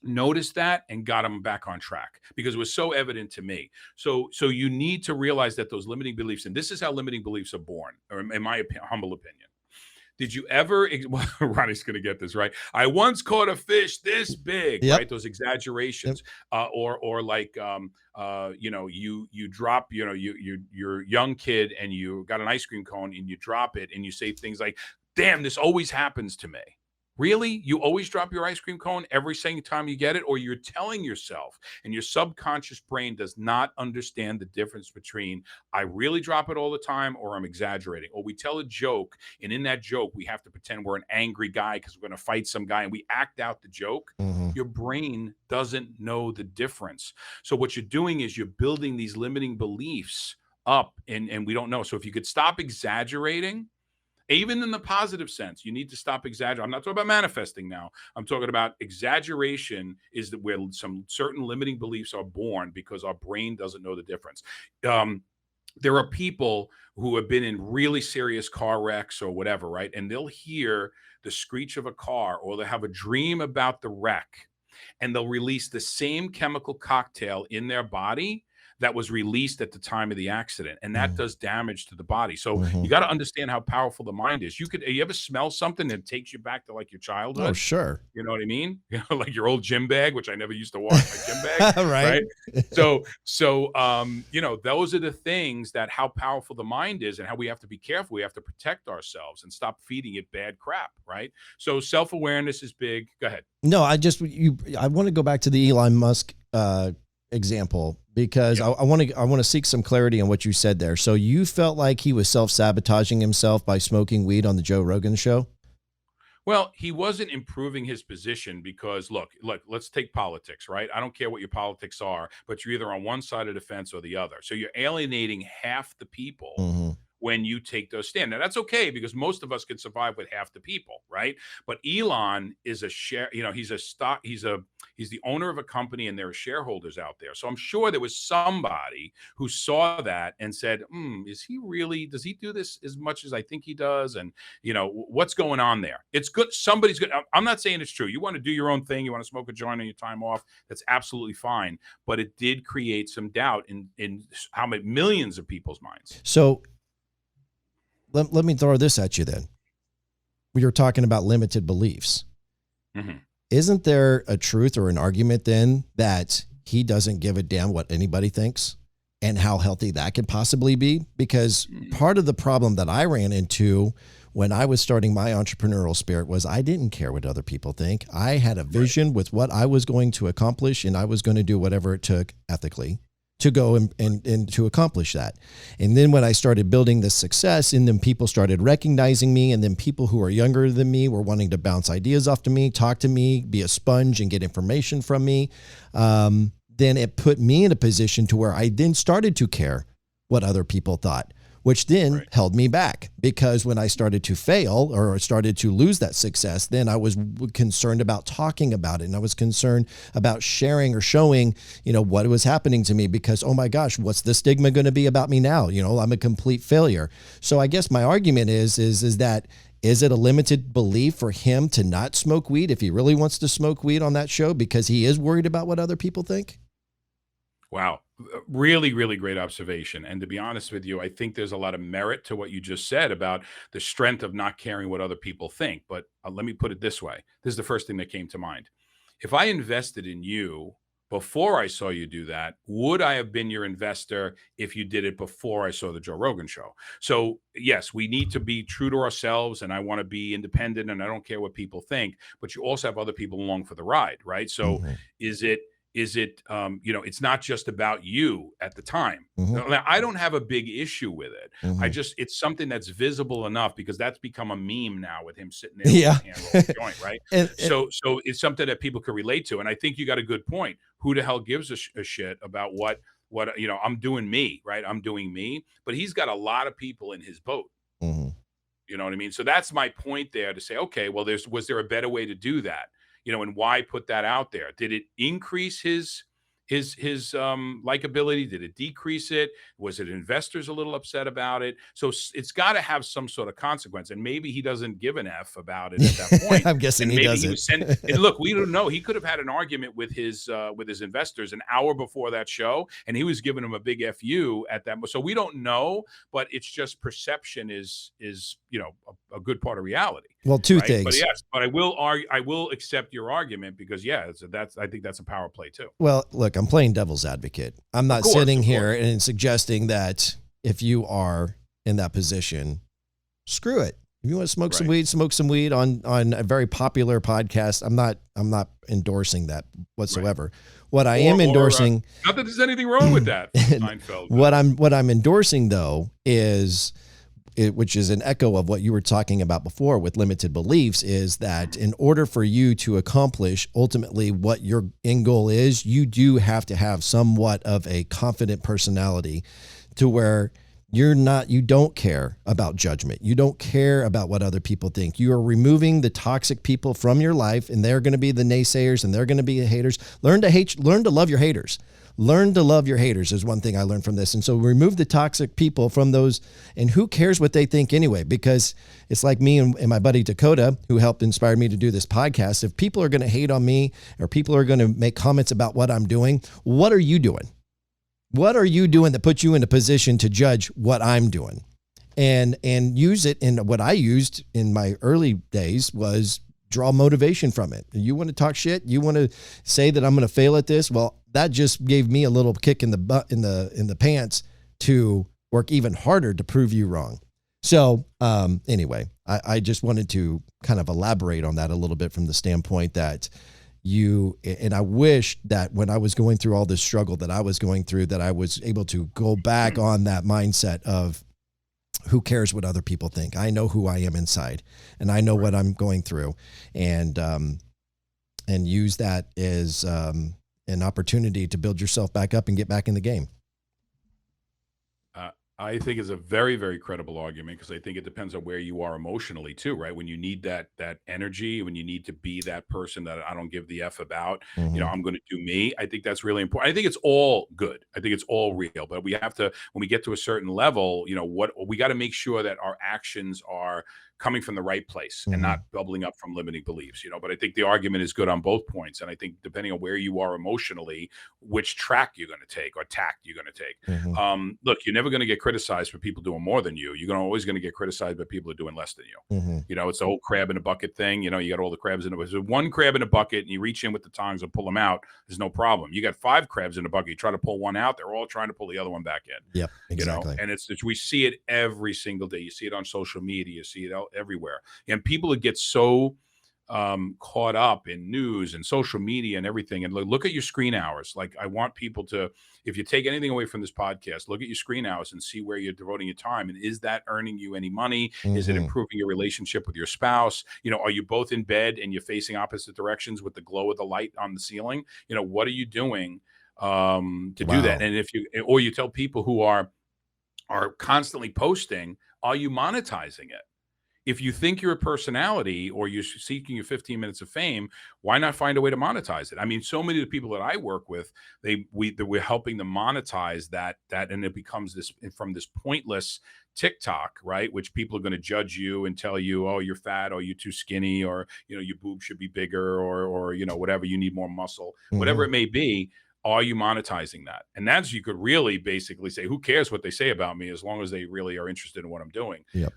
noticed that and got him back on track because it was so evident to me. So you need to realize that those limiting beliefs, and this is how limiting beliefs are born, or in my humble opinion. Did you ever, Ronnie's going to get this, right? I once caught a fish this big, right? Those exaggerations, or like, you drop, you're a young kid and you got an ice cream cone and you drop it and you say things like, damn, this always happens to me. Really? You always drop your ice cream cone every single time you get it? Or you're telling yourself, and your subconscious brain does not understand the difference between I really drop it all the time or I'm exaggerating. Or we tell a joke, and in that joke, we have to pretend we're an angry guy because we're going to fight some guy, and we act out the joke. Mm-hmm. Your brain doesn't know the difference. So what you're doing is you're building these limiting beliefs up, and we don't know. So if you could stop exaggerating, even in the positive sense, you need to stop exaggerating. I'm not talking about manifesting now. I'm talking about exaggeration is where some certain limiting beliefs are born because our brain doesn't know the difference. There are people who have been in really serious car wrecks or whatever, right? And they'll hear the screech of a car, or they'll have a dream about the wreck, and they'll release the same chemical cocktail in their body that was released at the time of the accident. And that does damage to the body. So you got to understand how powerful the mind is. You ever smell something that takes you back to like your childhood? Oh, sure. You know what I mean? Like your old gym bag, which I never used to wash my gym bag. Right. So, those are the things that how powerful the mind is and how we have to be careful. We have to protect ourselves and stop feeding it bad crap. Right. So self-awareness is big. Go ahead. No, I want to go back to the Elon Musk, example, because I want to seek some clarity on what you said there. So you felt like he was self-sabotaging himself by smoking weed on the Joe Rogan show? Well, he wasn't improving his position because look, let's take politics, right? I don't care what your politics are, but you're either on one side of the fence or the other. So you're alienating half the people Mm-hmm. when you take those stand. Now that's okay because most of us can survive with half the people, right? But Elon is a share, he's a stock, he's the owner of a company and there are shareholders out there. So I'm sure there was somebody who saw that and said, does he do this as much as I think he does? And what's going on there? It's good. Somebody's good. I'm not saying it's true. You want to do your own thing. You want to smoke a joint on your time off. That's absolutely fine. But it did create some doubt in how many millions of people's minds. So let me throw this at you then. We were talking about limited beliefs. Mm-hmm. Isn't there a truth or an argument then that he doesn't give a damn what anybody thinks and how healthy that could possibly be? Because part of the problem that I ran into when I was starting my entrepreneurial spirit was I didn't care what other people think. I had a vision with what I was going to accomplish, and I was going to do whatever it took ethically to go and to accomplish that. And then when I started building this success, and then people started recognizing me, and then people who are younger than me were wanting to bounce ideas off to me, talk to me, be a sponge and get information from me. Then it put me in a position to where I then started to care what other people thought, which then held me back, because when I started to fail or started to lose that success, then I was concerned about talking about it. And I was concerned about sharing or showing, what was happening to me, because, oh my gosh, what's the stigma going to be about me now? I'm a complete failure. So I guess my argument is that, is it a limited belief for him to not smoke weed if he really wants to smoke weed on that show because he is worried about what other people think? Wow. Really, really great observation. And to be honest with you, I think there's a lot of merit to what you just said about the strength of not caring what other people think. But let me put it this way. This is the first thing that came to mind. If I invested in you before I saw you do that, would I have been your investor if you did it before I saw the Joe Rogan show? So yes, we need to be true to ourselves, and I want to be independent, and I don't care what people think, but you also have other people along for the ride, right? So is it, it's not just about you at the time. Now, I don't have a big issue with it. It's something that's visible enough because that's become a meme now with him sitting there with his hand on the joint, right? So it's something that people can relate to. And I think you got a good point. Who the hell gives a shit about what, I'm doing me, right? I'm doing me, but he's got a lot of people in his boat. You know what I mean? So that's my point there to say, okay, well, was there a better way to do that? And why put that out there? Did it increase his likability? Did it decrease it? Was it investors a little upset about it? So it's got to have some sort of consequence. And maybe he doesn't give an F about it at that point. I'm guessing and he maybe doesn't. And look, we don't know. He could have had an argument with his investors an hour before that show, and he was giving them a big FU at that. So we don't know, but it's just perception is a good part of reality. Well, two things. But yes, but I will accept your argument because I think that's a power play too. Well, look, I'm playing devil's advocate. I'm not sitting here and suggesting that if you are in that position, screw it. If you want to smoke some weed on a very popular podcast. I'm not endorsing that whatsoever. What I am endorsing, not that there's anything wrong with that. what I'm endorsing though is, which is an echo of what you were talking about before with limited beliefs, is that in order for you to accomplish ultimately what your end goal is, you do have to have somewhat of a confident personality to where you don't care about judgment. You don't care about what other people think. You are removing the toxic people from your life, and they're going to be the naysayers and they're going to be the haters. Learn to love your haters. Learn to love your haters is one thing I learned from this. And so remove the toxic people from those, and who cares what they think anyway, because it's like me and my buddy Dakota, who helped inspire me to do this podcast. If people are going to hate on me or people are going to make comments about what I'm doing, what are you doing? What are you doing that puts you in a position to judge what I'm doing? And use it. And what I used in my early days was draw motivation from it. You want to talk shit? You want to say that I'm going to fail at this? Well, that just gave me a little kick in the butt, in the pants, to work even harder to prove you wrong. So anyway, I just wanted to kind of elaborate on that a little bit from the standpoint that and I wish that when I was going through all this struggle that I was going through, that I was able to go back on that mindset of who cares what other people think? I know who I am inside, and I know what I'm going through, and use that as an opportunity to build yourself back up and get back in the game. I think it's a very, very credible argument because I think it depends on where you are emotionally too, right? When you need that energy, when you need to be that person that I don't give the F about, I'm going to do me. I think that's really important. I think it's all good. I think it's all real, but we have to, when we get to a certain level, what we got to make sure that our actions are coming from the right place and not bubbling up from limiting beliefs, but I think the argument is good on both points. And I think depending on where you are emotionally, which track you're going to take or tact you're going to take. Look, you're never going to get criticized for people doing more than you. You're always going to get criticized by people who are doing less than you. It's the whole crab in a bucket thing. You got all the crabs in it. There's one crab in a bucket and you reach in with the tongs and pull them out. There's no problem. You got 5 crabs in a bucket. You try to pull one out. They're all trying to pull the other one back in. Yep, exactly. And it's we see it every single day. You see it on social media. You see it everywhere. And people that get so caught up in news and social media and everything. And look at your screen hours. Like, I want people to, if you take anything away from this podcast, look at your screen hours and see where you're devoting your time. And is that earning you any money? Is it improving your relationship with your spouse? Are you both in bed and you're facing opposite directions with the glow of the light on the ceiling? What are you doing to do that? And if you tell people who are constantly posting, are you monetizing it? If you think you're a personality or you're seeking your 15 minutes of fame, why not find a way to monetize it? I mean, so many of the people that I work with, we're helping them monetize that, and it becomes from this pointless TikTok, right? Which people are going to judge you and tell you, oh, you're fat, or you're too skinny, or, your boobs should be bigger, or, whatever, you need more muscle, whatever it may be. Are you monetizing that? And that's, you could really basically say, who cares what they say about me as long as they really are interested in what I'm doing. Yep.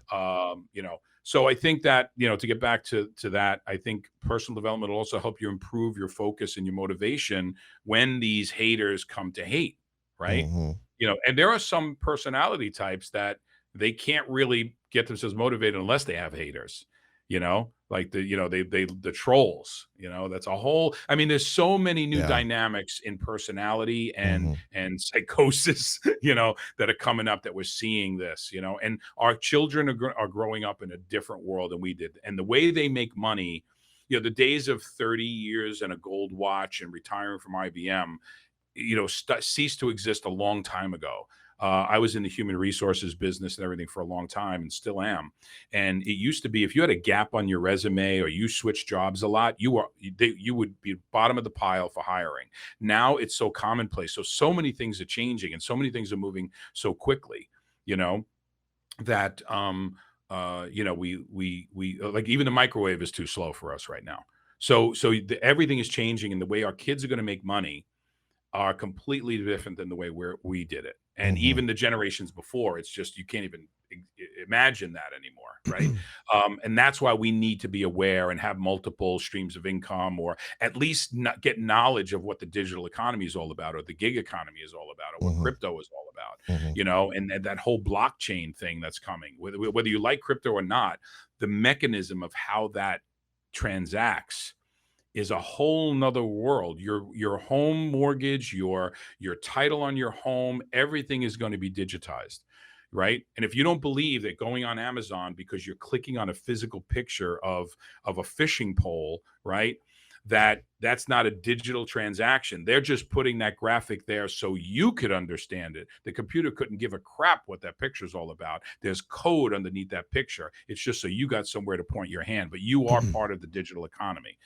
So I think that, to get back to that, I think personal development will also help you improve your focus and your motivation when these haters come to hate, right? And there are some personality types that they can't really get themselves motivated unless they have haters. Like the trolls, that's a whole, I mean, there's so many new dynamics in personality and psychosis, that are coming up, that we're seeing this, and our children are growing up in a different world than we did. And the way they make money, the days of 30 years and a gold watch and retiring from IBM, ceased to exist a long time ago. I was in the human resources business and everything for a long time, and still am. And it used to be, if you had a gap on your resume or you switched jobs a lot, you would be bottom of the pile for hiring. Now it's so commonplace. So many things are changing, and so many things are moving so quickly, that we like, even the microwave is too slow for us right now. So everything is changing, and the way our kids are going to make money are completely different than the way we did it. And even the generations before, it's just, you can't even imagine that anymore, right? And that's why we need to be aware and have multiple streams of income, or at least not get knowledge of what the digital economy is all about, or the gig economy is all about, or what crypto is all about, and that whole blockchain thing that's coming. Whether you like crypto or not, the mechanism of how that transacts is a whole nother world. Your home mortgage, your title on your home, everything is going to be digitized, right? And if you don't believe that going on Amazon because you're clicking on a physical picture of a fishing pole, right, that's not a digital transaction. They're just putting that graphic there so you could understand it. The computer couldn't give a crap what that picture is all about. There's code underneath that picture. It's just so you got somewhere to point your hand, but you are part of the digital economy.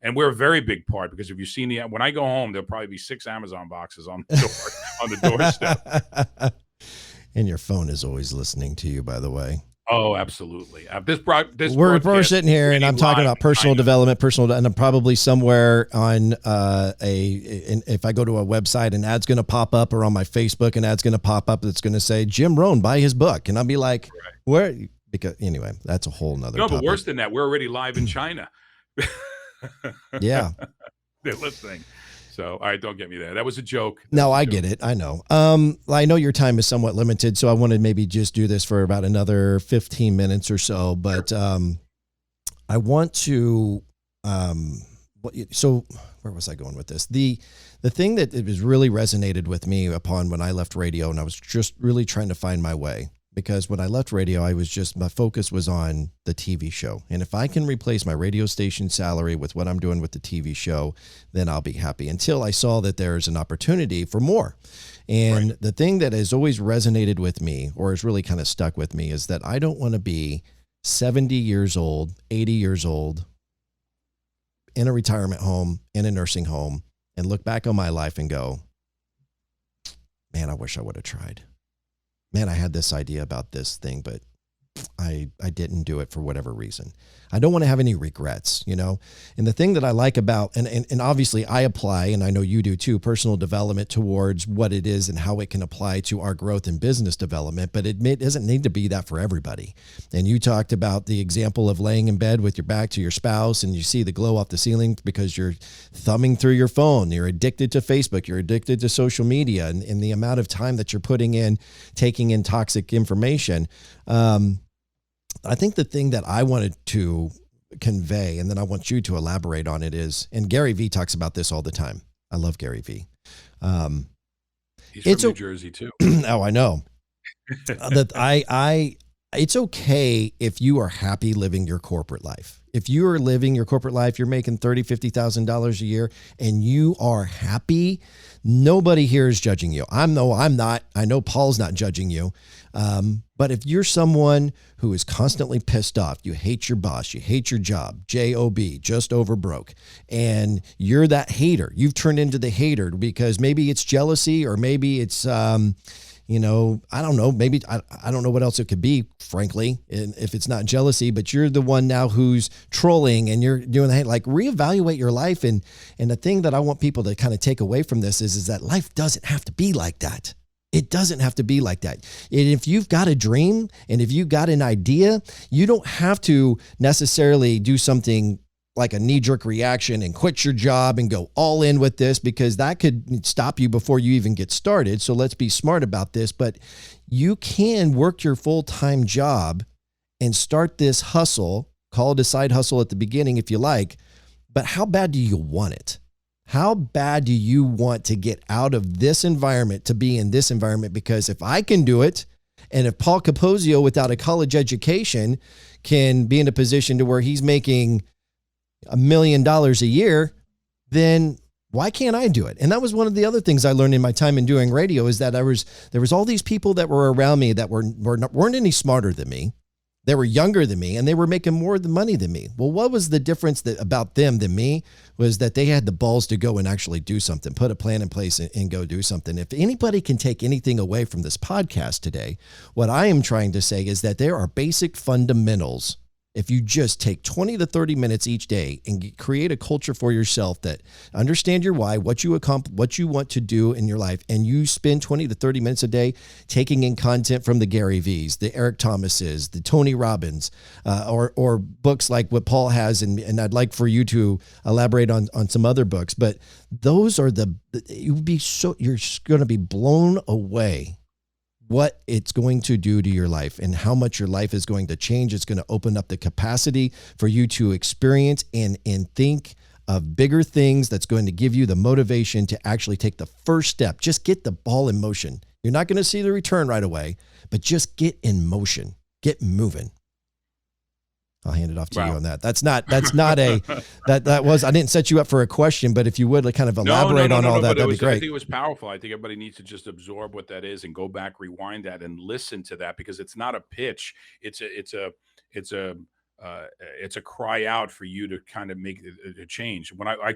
And we're a very big part, because if you've seen when I go home, there'll probably be 6 Amazon boxes on the door, on the doorstep. And your phone is always listening to you, by the way. Oh, absolutely. We're sitting here, and I'm talking about personal development, and I'm probably somewhere on if I go to a website, an ad's going to pop up, or on my Facebook, an ad's going to pop up that's going to say Jim Rohn, buy his book, and I'll be like, where? Because anyway, that's a whole nother. No, topic. But worse than that, we're already live in China. Yeah, they're listening. So, all right, don't get me there. That was a joke. I get it. I know. I know your time is somewhat limited, so I want to maybe just do this for about another 15 minutes or so. But I want to. So, where was I going with this? The thing that it was really resonated with me upon when I left radio, and I was just really trying to find my way. because when I left radio, my focus was on the TV show. And if I can replace my radio station salary with what I'm doing with the TV show, then I'll be happy, until I saw that there's an opportunity for more. And the thing that has always resonated with me, or has really kind of stuck with me, is that I don't want to be 70 years old, 80 years old, in a retirement home, in a nursing home, and look back on my life and go, man, I wish I would have tried. Man, I had this idea about this thing, but I didn't do it for whatever reason. I don't want to have any regrets, you know? And the thing that I like about, and obviously I apply, and I know you do too, personal development towards what it is and how it can apply to our growth and business development, but it doesn't need to be that for everybody. And you talked about the example of laying in bed with your back to your spouse and you see the glow off the ceiling because you're thumbing through your phone. You're addicted to Facebook. You're addicted to social media, and the amount of time that you're putting in, taking in toxic information. I think the thing that I wanted to convey, and then I want you to elaborate on it, is, and Gary Vee talks about this all the time. I love Gary Vee. He's from New Jersey too. Oh, I know. It's okay if you are happy living your corporate life. If you are living your corporate life, you're making $30,000, $50,000 a year, and you are happy, nobody here is judging you. I'm not. I know Paul's not judging you. But if you're someone who is constantly pissed off, you hate your boss, you hate your job, J-O-B, just over broke, and you're that hater, you've turned into the hater because maybe it's jealousy, or maybe it's, I don't know, maybe I don't know what else it could be, frankly, if it's not jealousy, but you're the one now who's trolling and you're doing that. Like, reevaluate your life. And the thing that I want people to kind of take away from this is that life doesn't have to be like that. It doesn't have to be like that. And if you've got a dream and if you've got an idea, you don't have to necessarily do something like a knee-jerk reaction and quit your job and go all in with this, because that could stop you before you even get started. So let's be smart about this. But you can work your full-time job and start this hustle, call it a side hustle at the beginning if you like, but how bad do you want it? How bad do you want to get out of this environment to be in this environment? Because if I can do it, and if Paul Capozio without a college education can be in a position to where he's making $1 million a year, then why can't I do it? And that was one of the other things I learned in my time in doing radio, is that there was all these people that were around me that weren't any smarter than me. They were younger than me, and they were making more money than me. Well, what was the difference about them than me was that they had the balls to go and actually do something, put a plan in place and go do something. If anybody can take anything away from this podcast today, what I am trying to say is that there are basic fundamentals. If you just take 20 to 30 minutes each day and create a culture for yourself that understand your why, what you want to do in your life, and you spend 20 to 30 minutes a day taking in content from the Gary V's, the Eric Thomases, the Tony Robbins, or books like what Paul has, and I'd like for you to elaborate on some other books. But those are you're going to be blown away what it's going to do to your life and how much your life is going to change. It's going to open up the capacity for you to experience and think of bigger things. That's going to give you the motivation to actually take the first step. Just get the ball in motion. You're not going to see the return right away, but just get in motion, get moving. I'll hand it off to you on that. I didn't set you up for a question, but if you would kind of elaborate on all that, that'd be great. I think it was powerful. I think everybody needs to just absorb what that is and go back, rewind that, and listen to that, because it's not a pitch. It's a cry out for you to kind of make a change. When I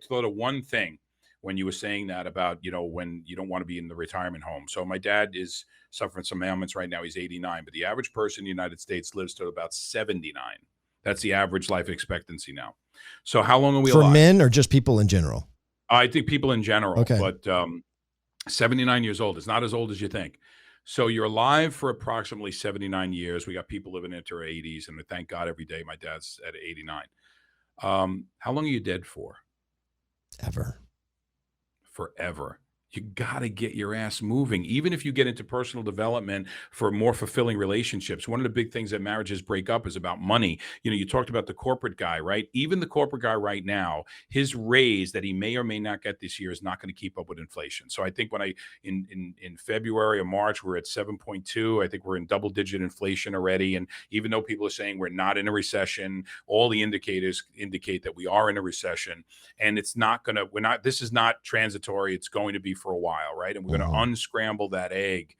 thought of one thing when you were saying that about, when you don't want to be in the retirement home. So my dad is suffering some ailments right now. He's 89, but the average person in the United States lives to about 79. That's the average life expectancy now. So how long are we alive? For men or just people in general? I think people in general, okay. But 79 years old is not as old as you think. So you're alive for approximately 79 years. We got people living into their 80s, and thank God every day my dad's at 89. How long are you dead for? Ever. Forever. you got to get your ass moving. Even if you get into personal development for more fulfilling relationships, one of the big things that marriages break up is about money. You talked about the corporate guy, right? Even the corporate guy right now, his raise that he may or may not get this year is not going to keep up with inflation. So I think when in February or March, we're at 7.2. I think we're in double digit inflation already. And even though people are saying we're not in a recession, all the indicators indicate that we are in a recession. And this is not transitory. It's going to be for a while, right? And we're going to unscramble that egg.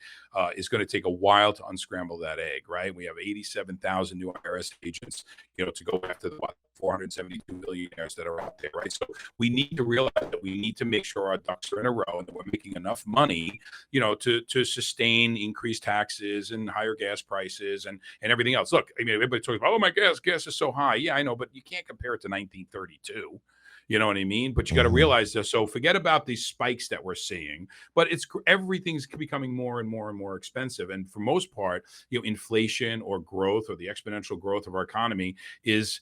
It's going to take a while to unscramble that egg, right? We have 87,000 new IRS agents, to go after the 472 millionaires that are out there, right? So we need to realize that we need to make sure our ducks are in a row and that we're making enough money, to sustain increased taxes and higher gas prices and everything else. Look, I mean, everybody talks about, oh, my gas is so high. Yeah, I know, but you can't compare it to 1932. You know what I mean? But you got to realize that. So forget about these spikes that we're seeing, but everything's becoming more and more and more expensive. And for most part, inflation or growth or the exponential growth of our economy is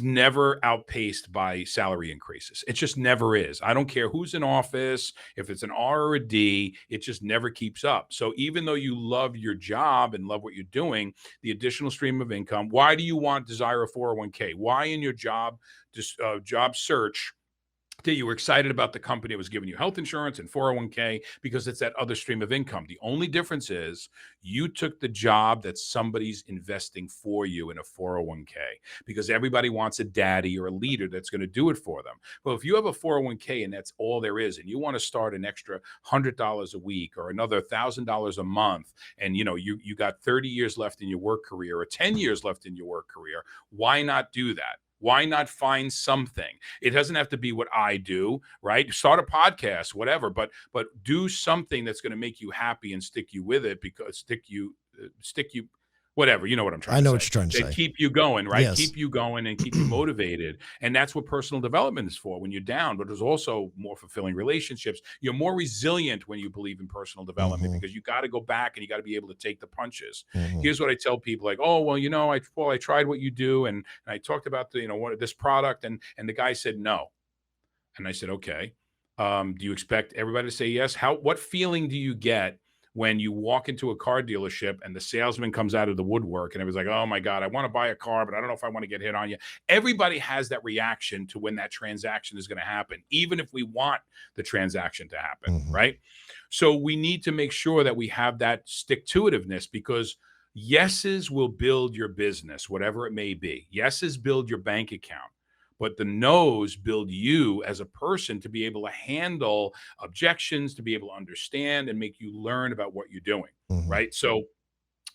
never outpaced by salary increases. It just never is. I don't care who's in office, if it's an R or a D, it just never keeps up. So even though you love your job and love what you're doing, the additional stream of income, why do you desire a 401k? Why in your job search that you were excited about the company that was giving you health insurance and 401k? Because it's that other stream of income. The only difference is you took the job that somebody's investing for you in a 401k, because everybody wants a daddy or a leader that's going to do it for them. Well, if you have a 401k and that's all there is, and you want to start an extra $100 a week or another $1,000 a month, and you got 30 years left in your work career or 10 years left in your work career, why not do that? Why not find something? It doesn't have to be what I do, right? Start a podcast, whatever, but do something that's going to make you happy and stick you with it, because stick you whatever, you know what I'm trying to say. I know what you're trying to say. Keep you going, right? Yes. Keep you going and keep you motivated. And that's what personal development is for when you're down, but there's also more fulfilling relationships. You're more resilient when you believe in personal development, because you got to go back and you got to be able to take the punches. Here's what I tell people, like, oh, well, I tried what you do. And I talked about this product, and the guy said no. And I said, okay. Do you expect everybody to say yes? What feeling do you get when you walk into a car dealership and the salesman comes out of the woodwork and everybody's like, oh my God, I want to buy a car, but I don't know if I want to get hit on you. Everybody has that reaction to when that transaction is going to happen, even if we want the transaction to happen, right? So we need to make sure that we have that stick-to-itiveness, because yeses will build your business, whatever it may be. Yeses build your bank account. But the no's build you as a person to be able to handle objections, to be able to understand and make you learn about what you're doing, right? So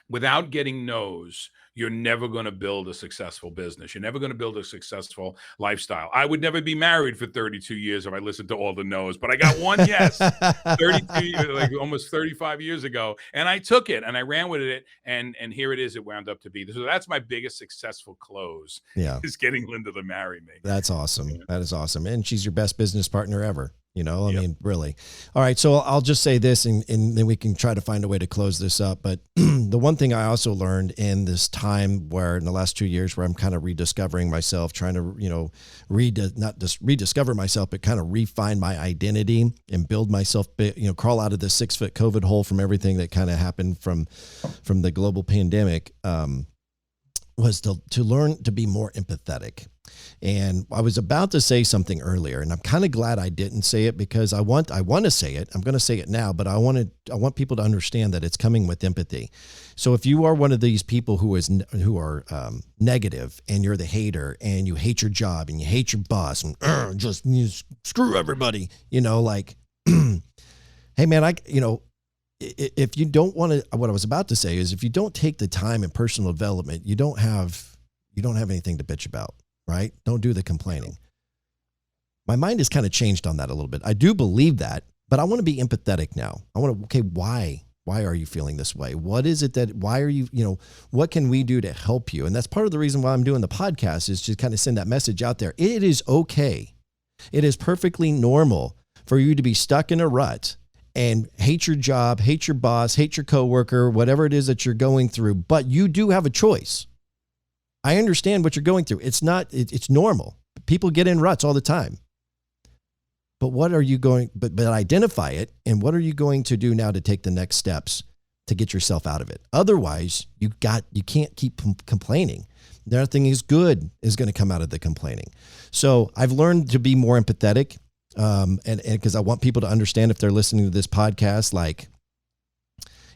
without getting no's, you're never going to build a successful business. You're never going to build a successful lifestyle. I would never be married for 32 years if I listened to all the no's, but I got one yes 32 years, like almost 35 years ago. And I took it and I ran with it. And here it is. It wound up to be. So that's my biggest successful close. Yeah. Is getting Linda to marry me. That's awesome. Yeah. That is awesome. And she's your best business partner ever. I mean, really. All right. So I'll just say this and then we can try to find a way to close this up. But the one thing I also learned in this time where in the last 2 years where I'm kind of rediscovering myself, trying to, not just rediscover myself, but kind of refine my identity and build myself, crawl out of the 6-foot COVID hole from everything that kind of happened from the global pandemic, was to learn to be more empathetic. And I was about to say something earlier, and I'm kind of glad I didn't say it, because I want to say it. I'm going to say it now, but I want people to understand that it's coming with empathy. So if you are one of these people who are negative, and you're the hater, and you hate your job, and you hate your boss, and you screw everybody, hey man, if you don't want to, what I was about to say is, if you don't take the time in personal development, you don't have anything to bitch about. Right? Don't do the complaining. My mind has kind of changed on that a little bit. I do believe that, but I want to be empathetic now. I want to, why are you feeling this way? What is it why are you, what can we do to help you? And that's part of the reason why I'm doing the podcast, is to kind of send that message out there. It is okay. It is perfectly normal for you to be stuck in a rut and hate your job, hate your boss, hate your coworker, whatever it is that you're going through, but you do have a choice. I understand what you're going through. It's normal. People get in ruts all the time. but what are you going, but identify it. And what are you going to do now to take the next steps to get yourself out of it? Otherwise, you can't keep complaining. Nothing is good is going to come out of the complaining. So I've learned to be more empathetic. And because I want people to understand, if they're listening to this podcast, like,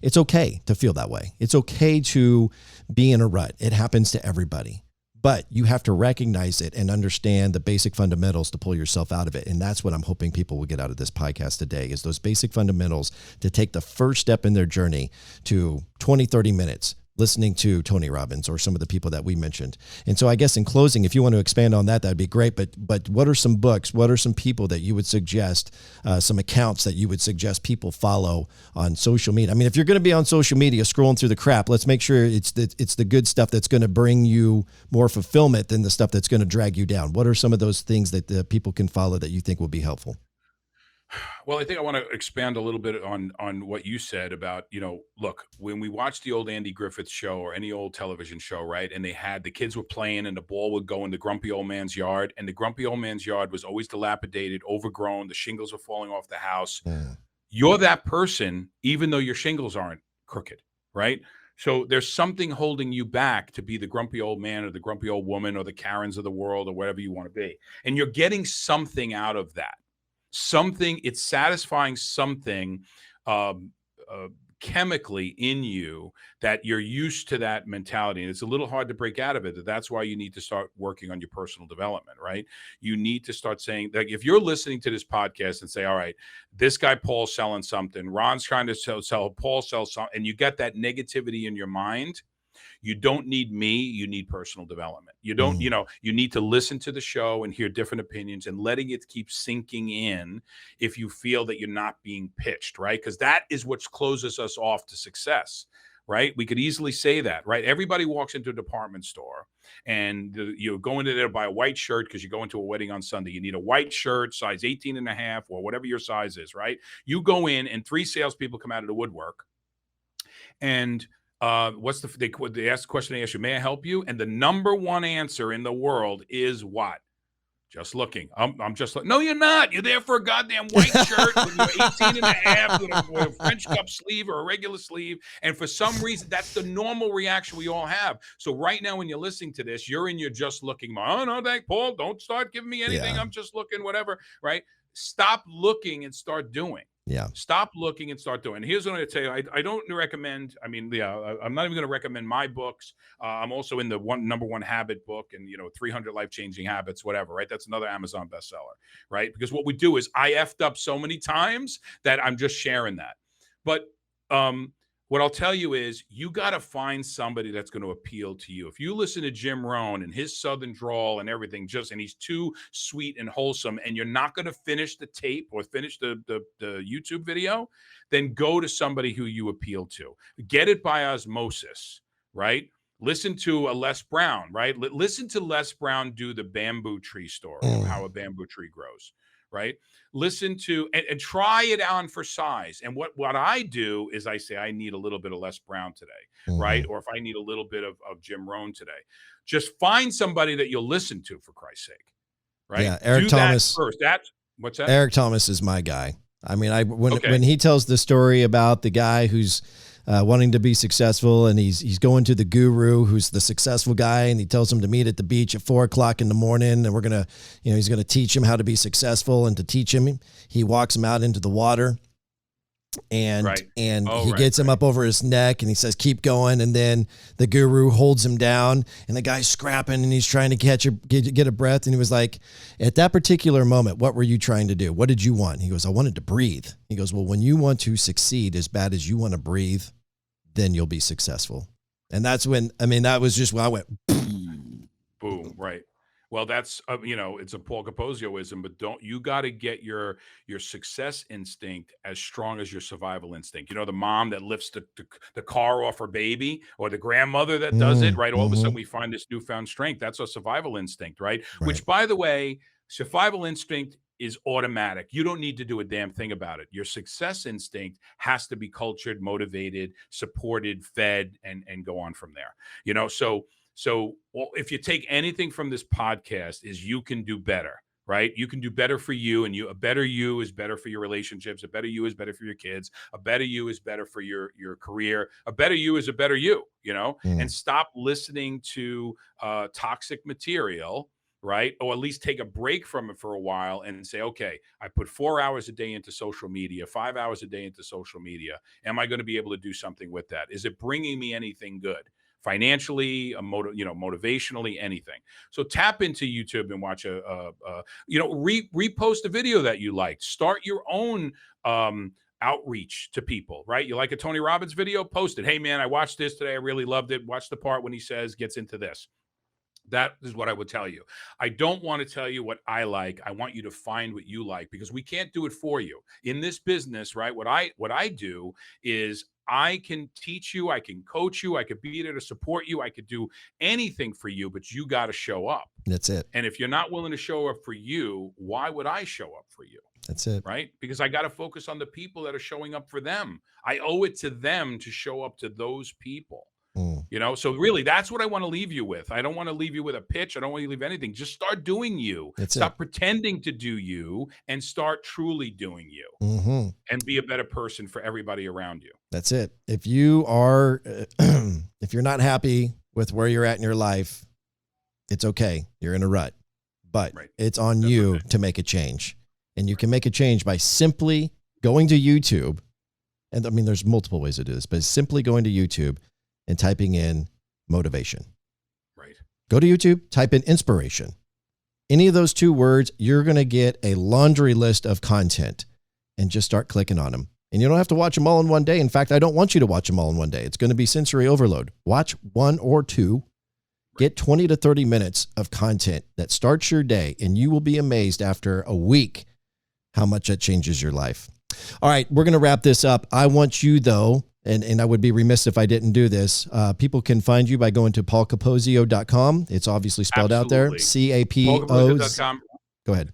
it's okay to feel that way. It's okay to be in a rut. It happens to everybody. But you have to recognize it and understand the basic fundamentals to pull yourself out of it. And that's what I'm hoping people will get out of this podcast today, is those basic fundamentals to take the first step in their journey to 20, 30 minutes listening to Tony Robbins or some of the people that we mentioned. And so I guess in closing, if you want to expand on that, that'd be great. But what are some books? What are some people that you would suggest, some accounts that you would suggest people follow on social media? I mean, if you're going to be on social media scrolling through the crap, let's make sure it's the good stuff that's going to bring you more fulfillment than the stuff that's going to drag you down. What are some of those things that the people can follow that you think will be helpful? Well, I think I want to expand a little bit on what you said about, look, when we watched the old Andy Griffith show or any old television show, right? And the kids were playing and the ball would go in the grumpy old man's yard, and the grumpy old man's yard was always dilapidated, overgrown. The shingles were falling off the house. Yeah. You're that person, even though your shingles aren't crooked, right? So there's something holding you back to be the grumpy old man or the grumpy old woman or the Karens of the world or whatever you want to be. And you're getting something out of that. It's satisfying something chemically in you that you're used to that mentality. And it's a little hard to break out of it. That's why you need to start working on your personal development, right? You need to start saying, like, if you're listening to this podcast and say, all right, this guy Paul's selling something, Ron's trying to sell Paul sells something, and you get that negativity in your mind, you don't need me. You need personal development. You don't, you need to listen to the show and hear different opinions and letting it keep sinking in if you feel that you're not being pitched, right? Because that is what closes us off to success, right? We could easily say that, right? Everybody walks into a department store and you go into there to buy a white shirt because you go into a wedding on Sunday. You need a white shirt, size 18 and a half or whatever your size is, right? You go in and 3 salespeople come out of the woodwork and they ask the question, they ask you, may I help you? And the number one answer in the world is what? Just looking. I'm just like, no, you're not. You're there for a goddamn white shirt with your 18 and a half with a French cup sleeve or a regular sleeve. And for some reason, that's the normal reaction we all have. So right now, when you're listening to this, you're in your just looking. Oh, no, thank Paul. Don't start giving me anything. Yeah. I'm just looking, whatever. Right. Stop looking and start doing. Yeah. Stop looking and start doing. And here's what I'm going to tell you. I don't recommend, I'm not even going to recommend my books. I'm also in the number one habit book and, 300 life-changing habits, whatever, right? That's another Amazon bestseller, right? Because what we do is I effed up so many times that I'm just sharing that. But what I'll tell you is you got to find somebody that's going to appeal to you. If you listen to Jim Rohn and his Southern drawl and everything, and he's too sweet and wholesome, and you're not going to finish the tape or finish the YouTube video, then go to somebody who you appeal to. Get it by osmosis, right? Listen to a Les Brown, right? Listen to Les Brown do the bamboo tree story of how a bamboo tree grows. Right? Listen to and try it on for size. And what I do is I say, I need a little bit of Les Brown today, right? Or if I need a little bit of Jim Rohn today, just find somebody that you'll listen to, for Christ's sake. Right? Yeah, Eric Thomas. First. What's that? Eric Thomas is my guy. I mean, when he tells the story about the guy who's wanting to be successful, and he's going to the guru who's the successful guy, and he tells him to meet at the beach at 4:00 in the morning, and we're gonna, he's gonna teach him how to be successful, and to teach him, he walks him out into the water, and he gets him up over his neck, and he says, keep going, and then the guru holds him down, and the guy's scrapping, and he's trying to get a breath, and he was like, at that particular moment, what were you trying to do? What did you want? He goes, I wanted to breathe. He goes, well, when you want to succeed as bad as you want to breathe, then you'll be successful. And that's when, that was just when I went, boom, right. Well, that's, it's a Paul Capozioism, but you got to get your success instinct as strong as your survival instinct. The mom that lifts the car off her baby, or the grandmother that does it, right? All of a sudden we find this newfound strength. That's a survival instinct, right? Which, by the way, survival instinct is automatic. You don't need to do a damn thing about it. Your success instinct has to be cultured, motivated, supported, fed, and go on from there. So if you take anything from this podcast, is you can do better, right? You can do better for you, and a better you is better for your relationships. A better you is better for your kids. A better you is better for your career. A better you is a better you, and stop listening to toxic material, right? Or at least take a break from it for a while and say, okay, I put 4 hours a day into social media, 5 hours a day into social media. Am I going to be able to do something with that? Is it bringing me anything good? Financially, motivationally, anything. So tap into YouTube and watch repost a video that you liked. Start your own outreach to people, right? You like a Tony Robbins video? Post it. Hey man, I watched this today. I really loved it. Watch the part when he gets into this. That is what I would tell you. I don't want to tell you what I like. I want you to find what you like, because we can't do it for you in this business, right? What I do is I can teach you, I can coach you, I could be there to support you, I could do anything for you, but you got to show up. That's it. And if you're not willing to show up for you, why would I show up for you? That's it. Right? Because I got to focus on the people that are showing up for them. I owe it to them to show up to those people. So really, that's what I want to leave you with. I don't want to leave you with a pitch. I don't want you to leave anything. Just start doing you. Stop pretending to do you and start truly doing you, and be a better person for everybody around you. That's it. If you are, if you're not happy with where you're at in your life, it's okay. You're in a rut, but it's on you to make a change. And you can make a change by simply going to YouTube. And I mean, there's multiple ways to do this, but simply going to YouTube and typing in motivation. Right. Go to YouTube, type in inspiration. Any of those two words, you're going to get a laundry list of content, and just start clicking on them. And you don't have to watch them all in one day. In fact, I don't want you to watch them all in one day. It's going to be sensory overload. Watch one or two. Get 20 to 30 minutes of content that starts your day, and you will be amazed after a week how much that changes your life. All right, we're going to wrap this up. I want you, though, and I would be remiss if I didn't do this. People can find you by going to paulcapozio.com. It's obviously spelled out there. CAPOs. Go ahead.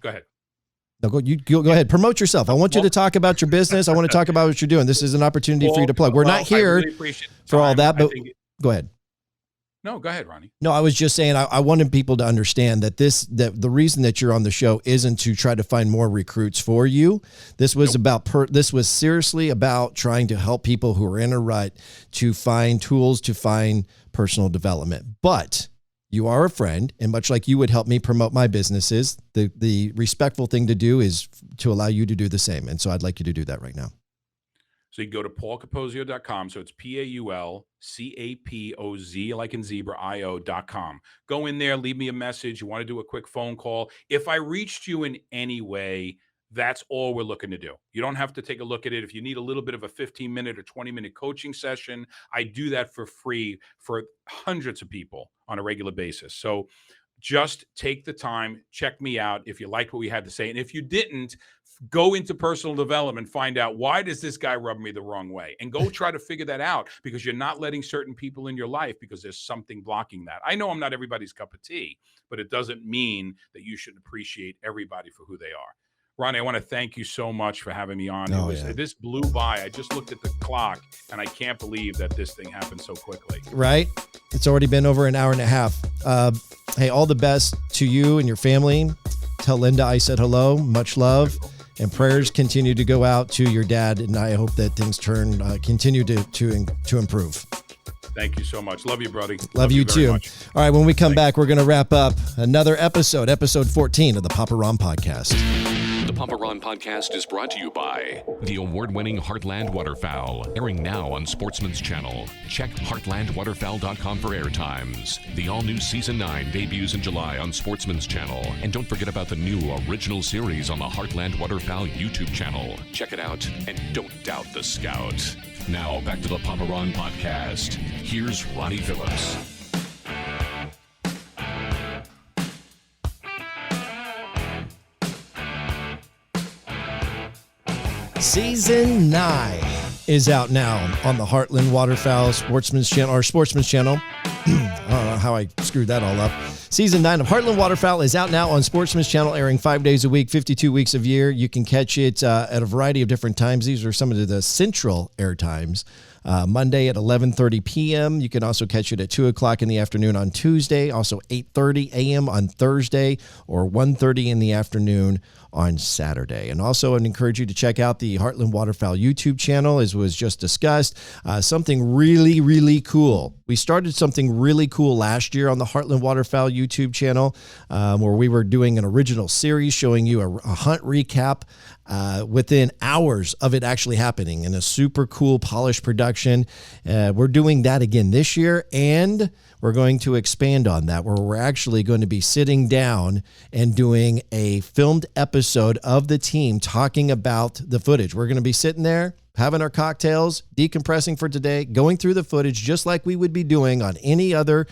No, go ahead. Promote yourself. I want you to talk about your business. I want to talk about what you're doing. This is an opportunity for you to plug. We're not here for all that, but go ahead. No, go ahead, Ronnie. No, I was just saying I wanted people to understand that that the reason that you're on the show isn't to try to find more recruits for you. This was this was seriously about trying to help people who are in a rut to find tools to find personal development. But you are a friend, and much like you would help me promote my businesses, the respectful thing to do is to allow you to do the same. And so I'd like you to do that right now. So you can go to paulcapozio.com. So it's PAULCAPOZ, like in zebra, IO.com. Go in there, leave me a message. You want to do a quick phone call. If I reached you in any way, that's all we're looking to do. You don't have to take a look at it. If you need a little bit of a 15-minute or 20-minute coaching session, I do that for free for hundreds of people on a regular basis. So just take the time, check me out if you liked what we had to say. And if you didn't, go into personal development, find out, why does this guy rub me the wrong way? And go try to figure that out, because you're not letting certain people in your life because there's something blocking that. I know I'm not everybody's cup of tea, but it doesn't mean that you should appreciate everybody for who they are. Ronnie, I want to thank you so much for having me on. This blew by. I just looked at the clock, and I can't believe that this thing happened so quickly. Right? It's already been over an hour and a half. Hey, all the best to you and your family. Tell Linda I said hello. Much love. And prayers continue to go out to your dad, and I hope that things continue to improve. Thank you so much. Love you, buddy. Love you too. Much. All right, when we come back, we're going to wrap up another episode 14 of the Papa Ron Podcast. The Papa Ron Podcast is brought to you by the award-winning Heartland Waterfowl, airing now on Sportsman's Channel. Check heartlandwaterfowl.com for air times. The all-new Season 9 debuts in July on Sportsman's Channel. And don't forget about the new original series on the Heartland Waterfowl YouTube channel. Check it out, and don't doubt the scout. Now, back to the Papa Ron Podcast. Here's Ronnie Phillips. Season 9 is out now on the Heartland Waterfowl Sportsman's Channel, or Sportsman's Channel. I don't know how I screwed that all up. Season 9 of Heartland Waterfowl is out now on Sportsman's Channel, airing 5 days a week, 52 weeks a year. You can catch it at a variety of different times. These are some of the central air times. Monday at 11:30 p.m. You can also catch it at 2 o'clock in the afternoon on Tuesday, also 8:30 a.m. on Thursday, or 1:30 in the afternoon on Saturday. And also, I'd encourage you to check out the Heartland Waterfowl YouTube channel, as was just discussed. Something really, really cool. We started something really cool last year on the Heartland Waterfowl YouTube channel, where we were doing an original series showing you a hunt recap within hours of it actually happening in a super cool, polished production. We're doing that again this year, and we're going to expand on that, where we're actually going to be sitting down and doing a filmed episode of the team talking about the footage. We're going to be sitting there, having our cocktails, decompressing for today, going through the footage just like we would be doing on any other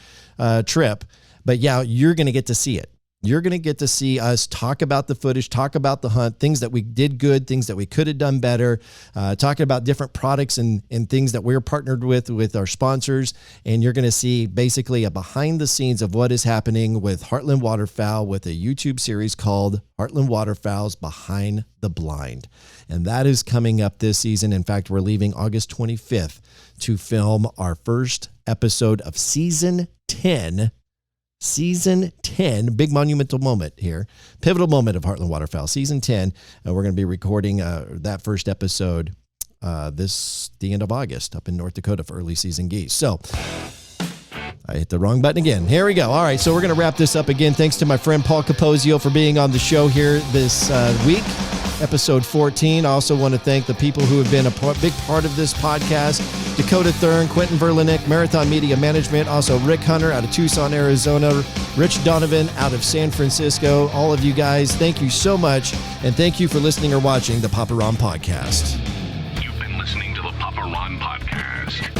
trip. But yeah, you're going to get to see it. You're going to get to see us talk about the footage, talk about the hunt, things that we did good, things that we could have done better, talking about different products and things that we're partnered with our sponsors. And you're going to see basically a behind the scenes of what is happening with Heartland Waterfowl with a YouTube series called Heartland Waterfowl's Behind the Blind. And that is coming up this season. In fact, we're leaving August 25th to film our first episode of season 10. Season 10, big monumental moment here, pivotal moment of Heartland Waterfowl, season 10. We're going to be recording that first episode the end of August up in North Dakota for early season geese. So I hit the wrong button again. Here we go. All right, so we're going to wrap this up again. Thanks to my friend Paul Capozio for being on the show here this week, episode 14. I also want to thank the people who have been a big part of this podcast: Dakota Thurn, Quentin Verlinick, Marathon Media Management, also Rick Hunter out of Tucson, Arizona, Rich Donovan out of San Francisco. All of you guys, thank you so much, and thank you for listening or watching the Papa Ron Podcast. You've been listening to the Papa Ron Podcast.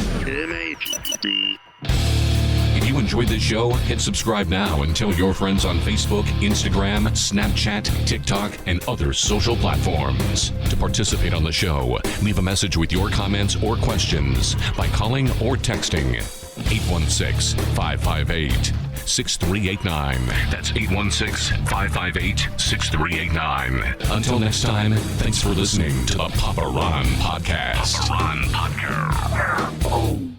If you enjoyed this show, hit subscribe now and tell your friends on Facebook, Instagram, Snapchat, TikTok, and other social platforms. To participate on the show, leave a message with your comments or questions by calling or texting 816-558-6389. That's 816-558-6389. Until next time, thanks for listening to the Papa Ron Podcast. Papa Ron Podcast.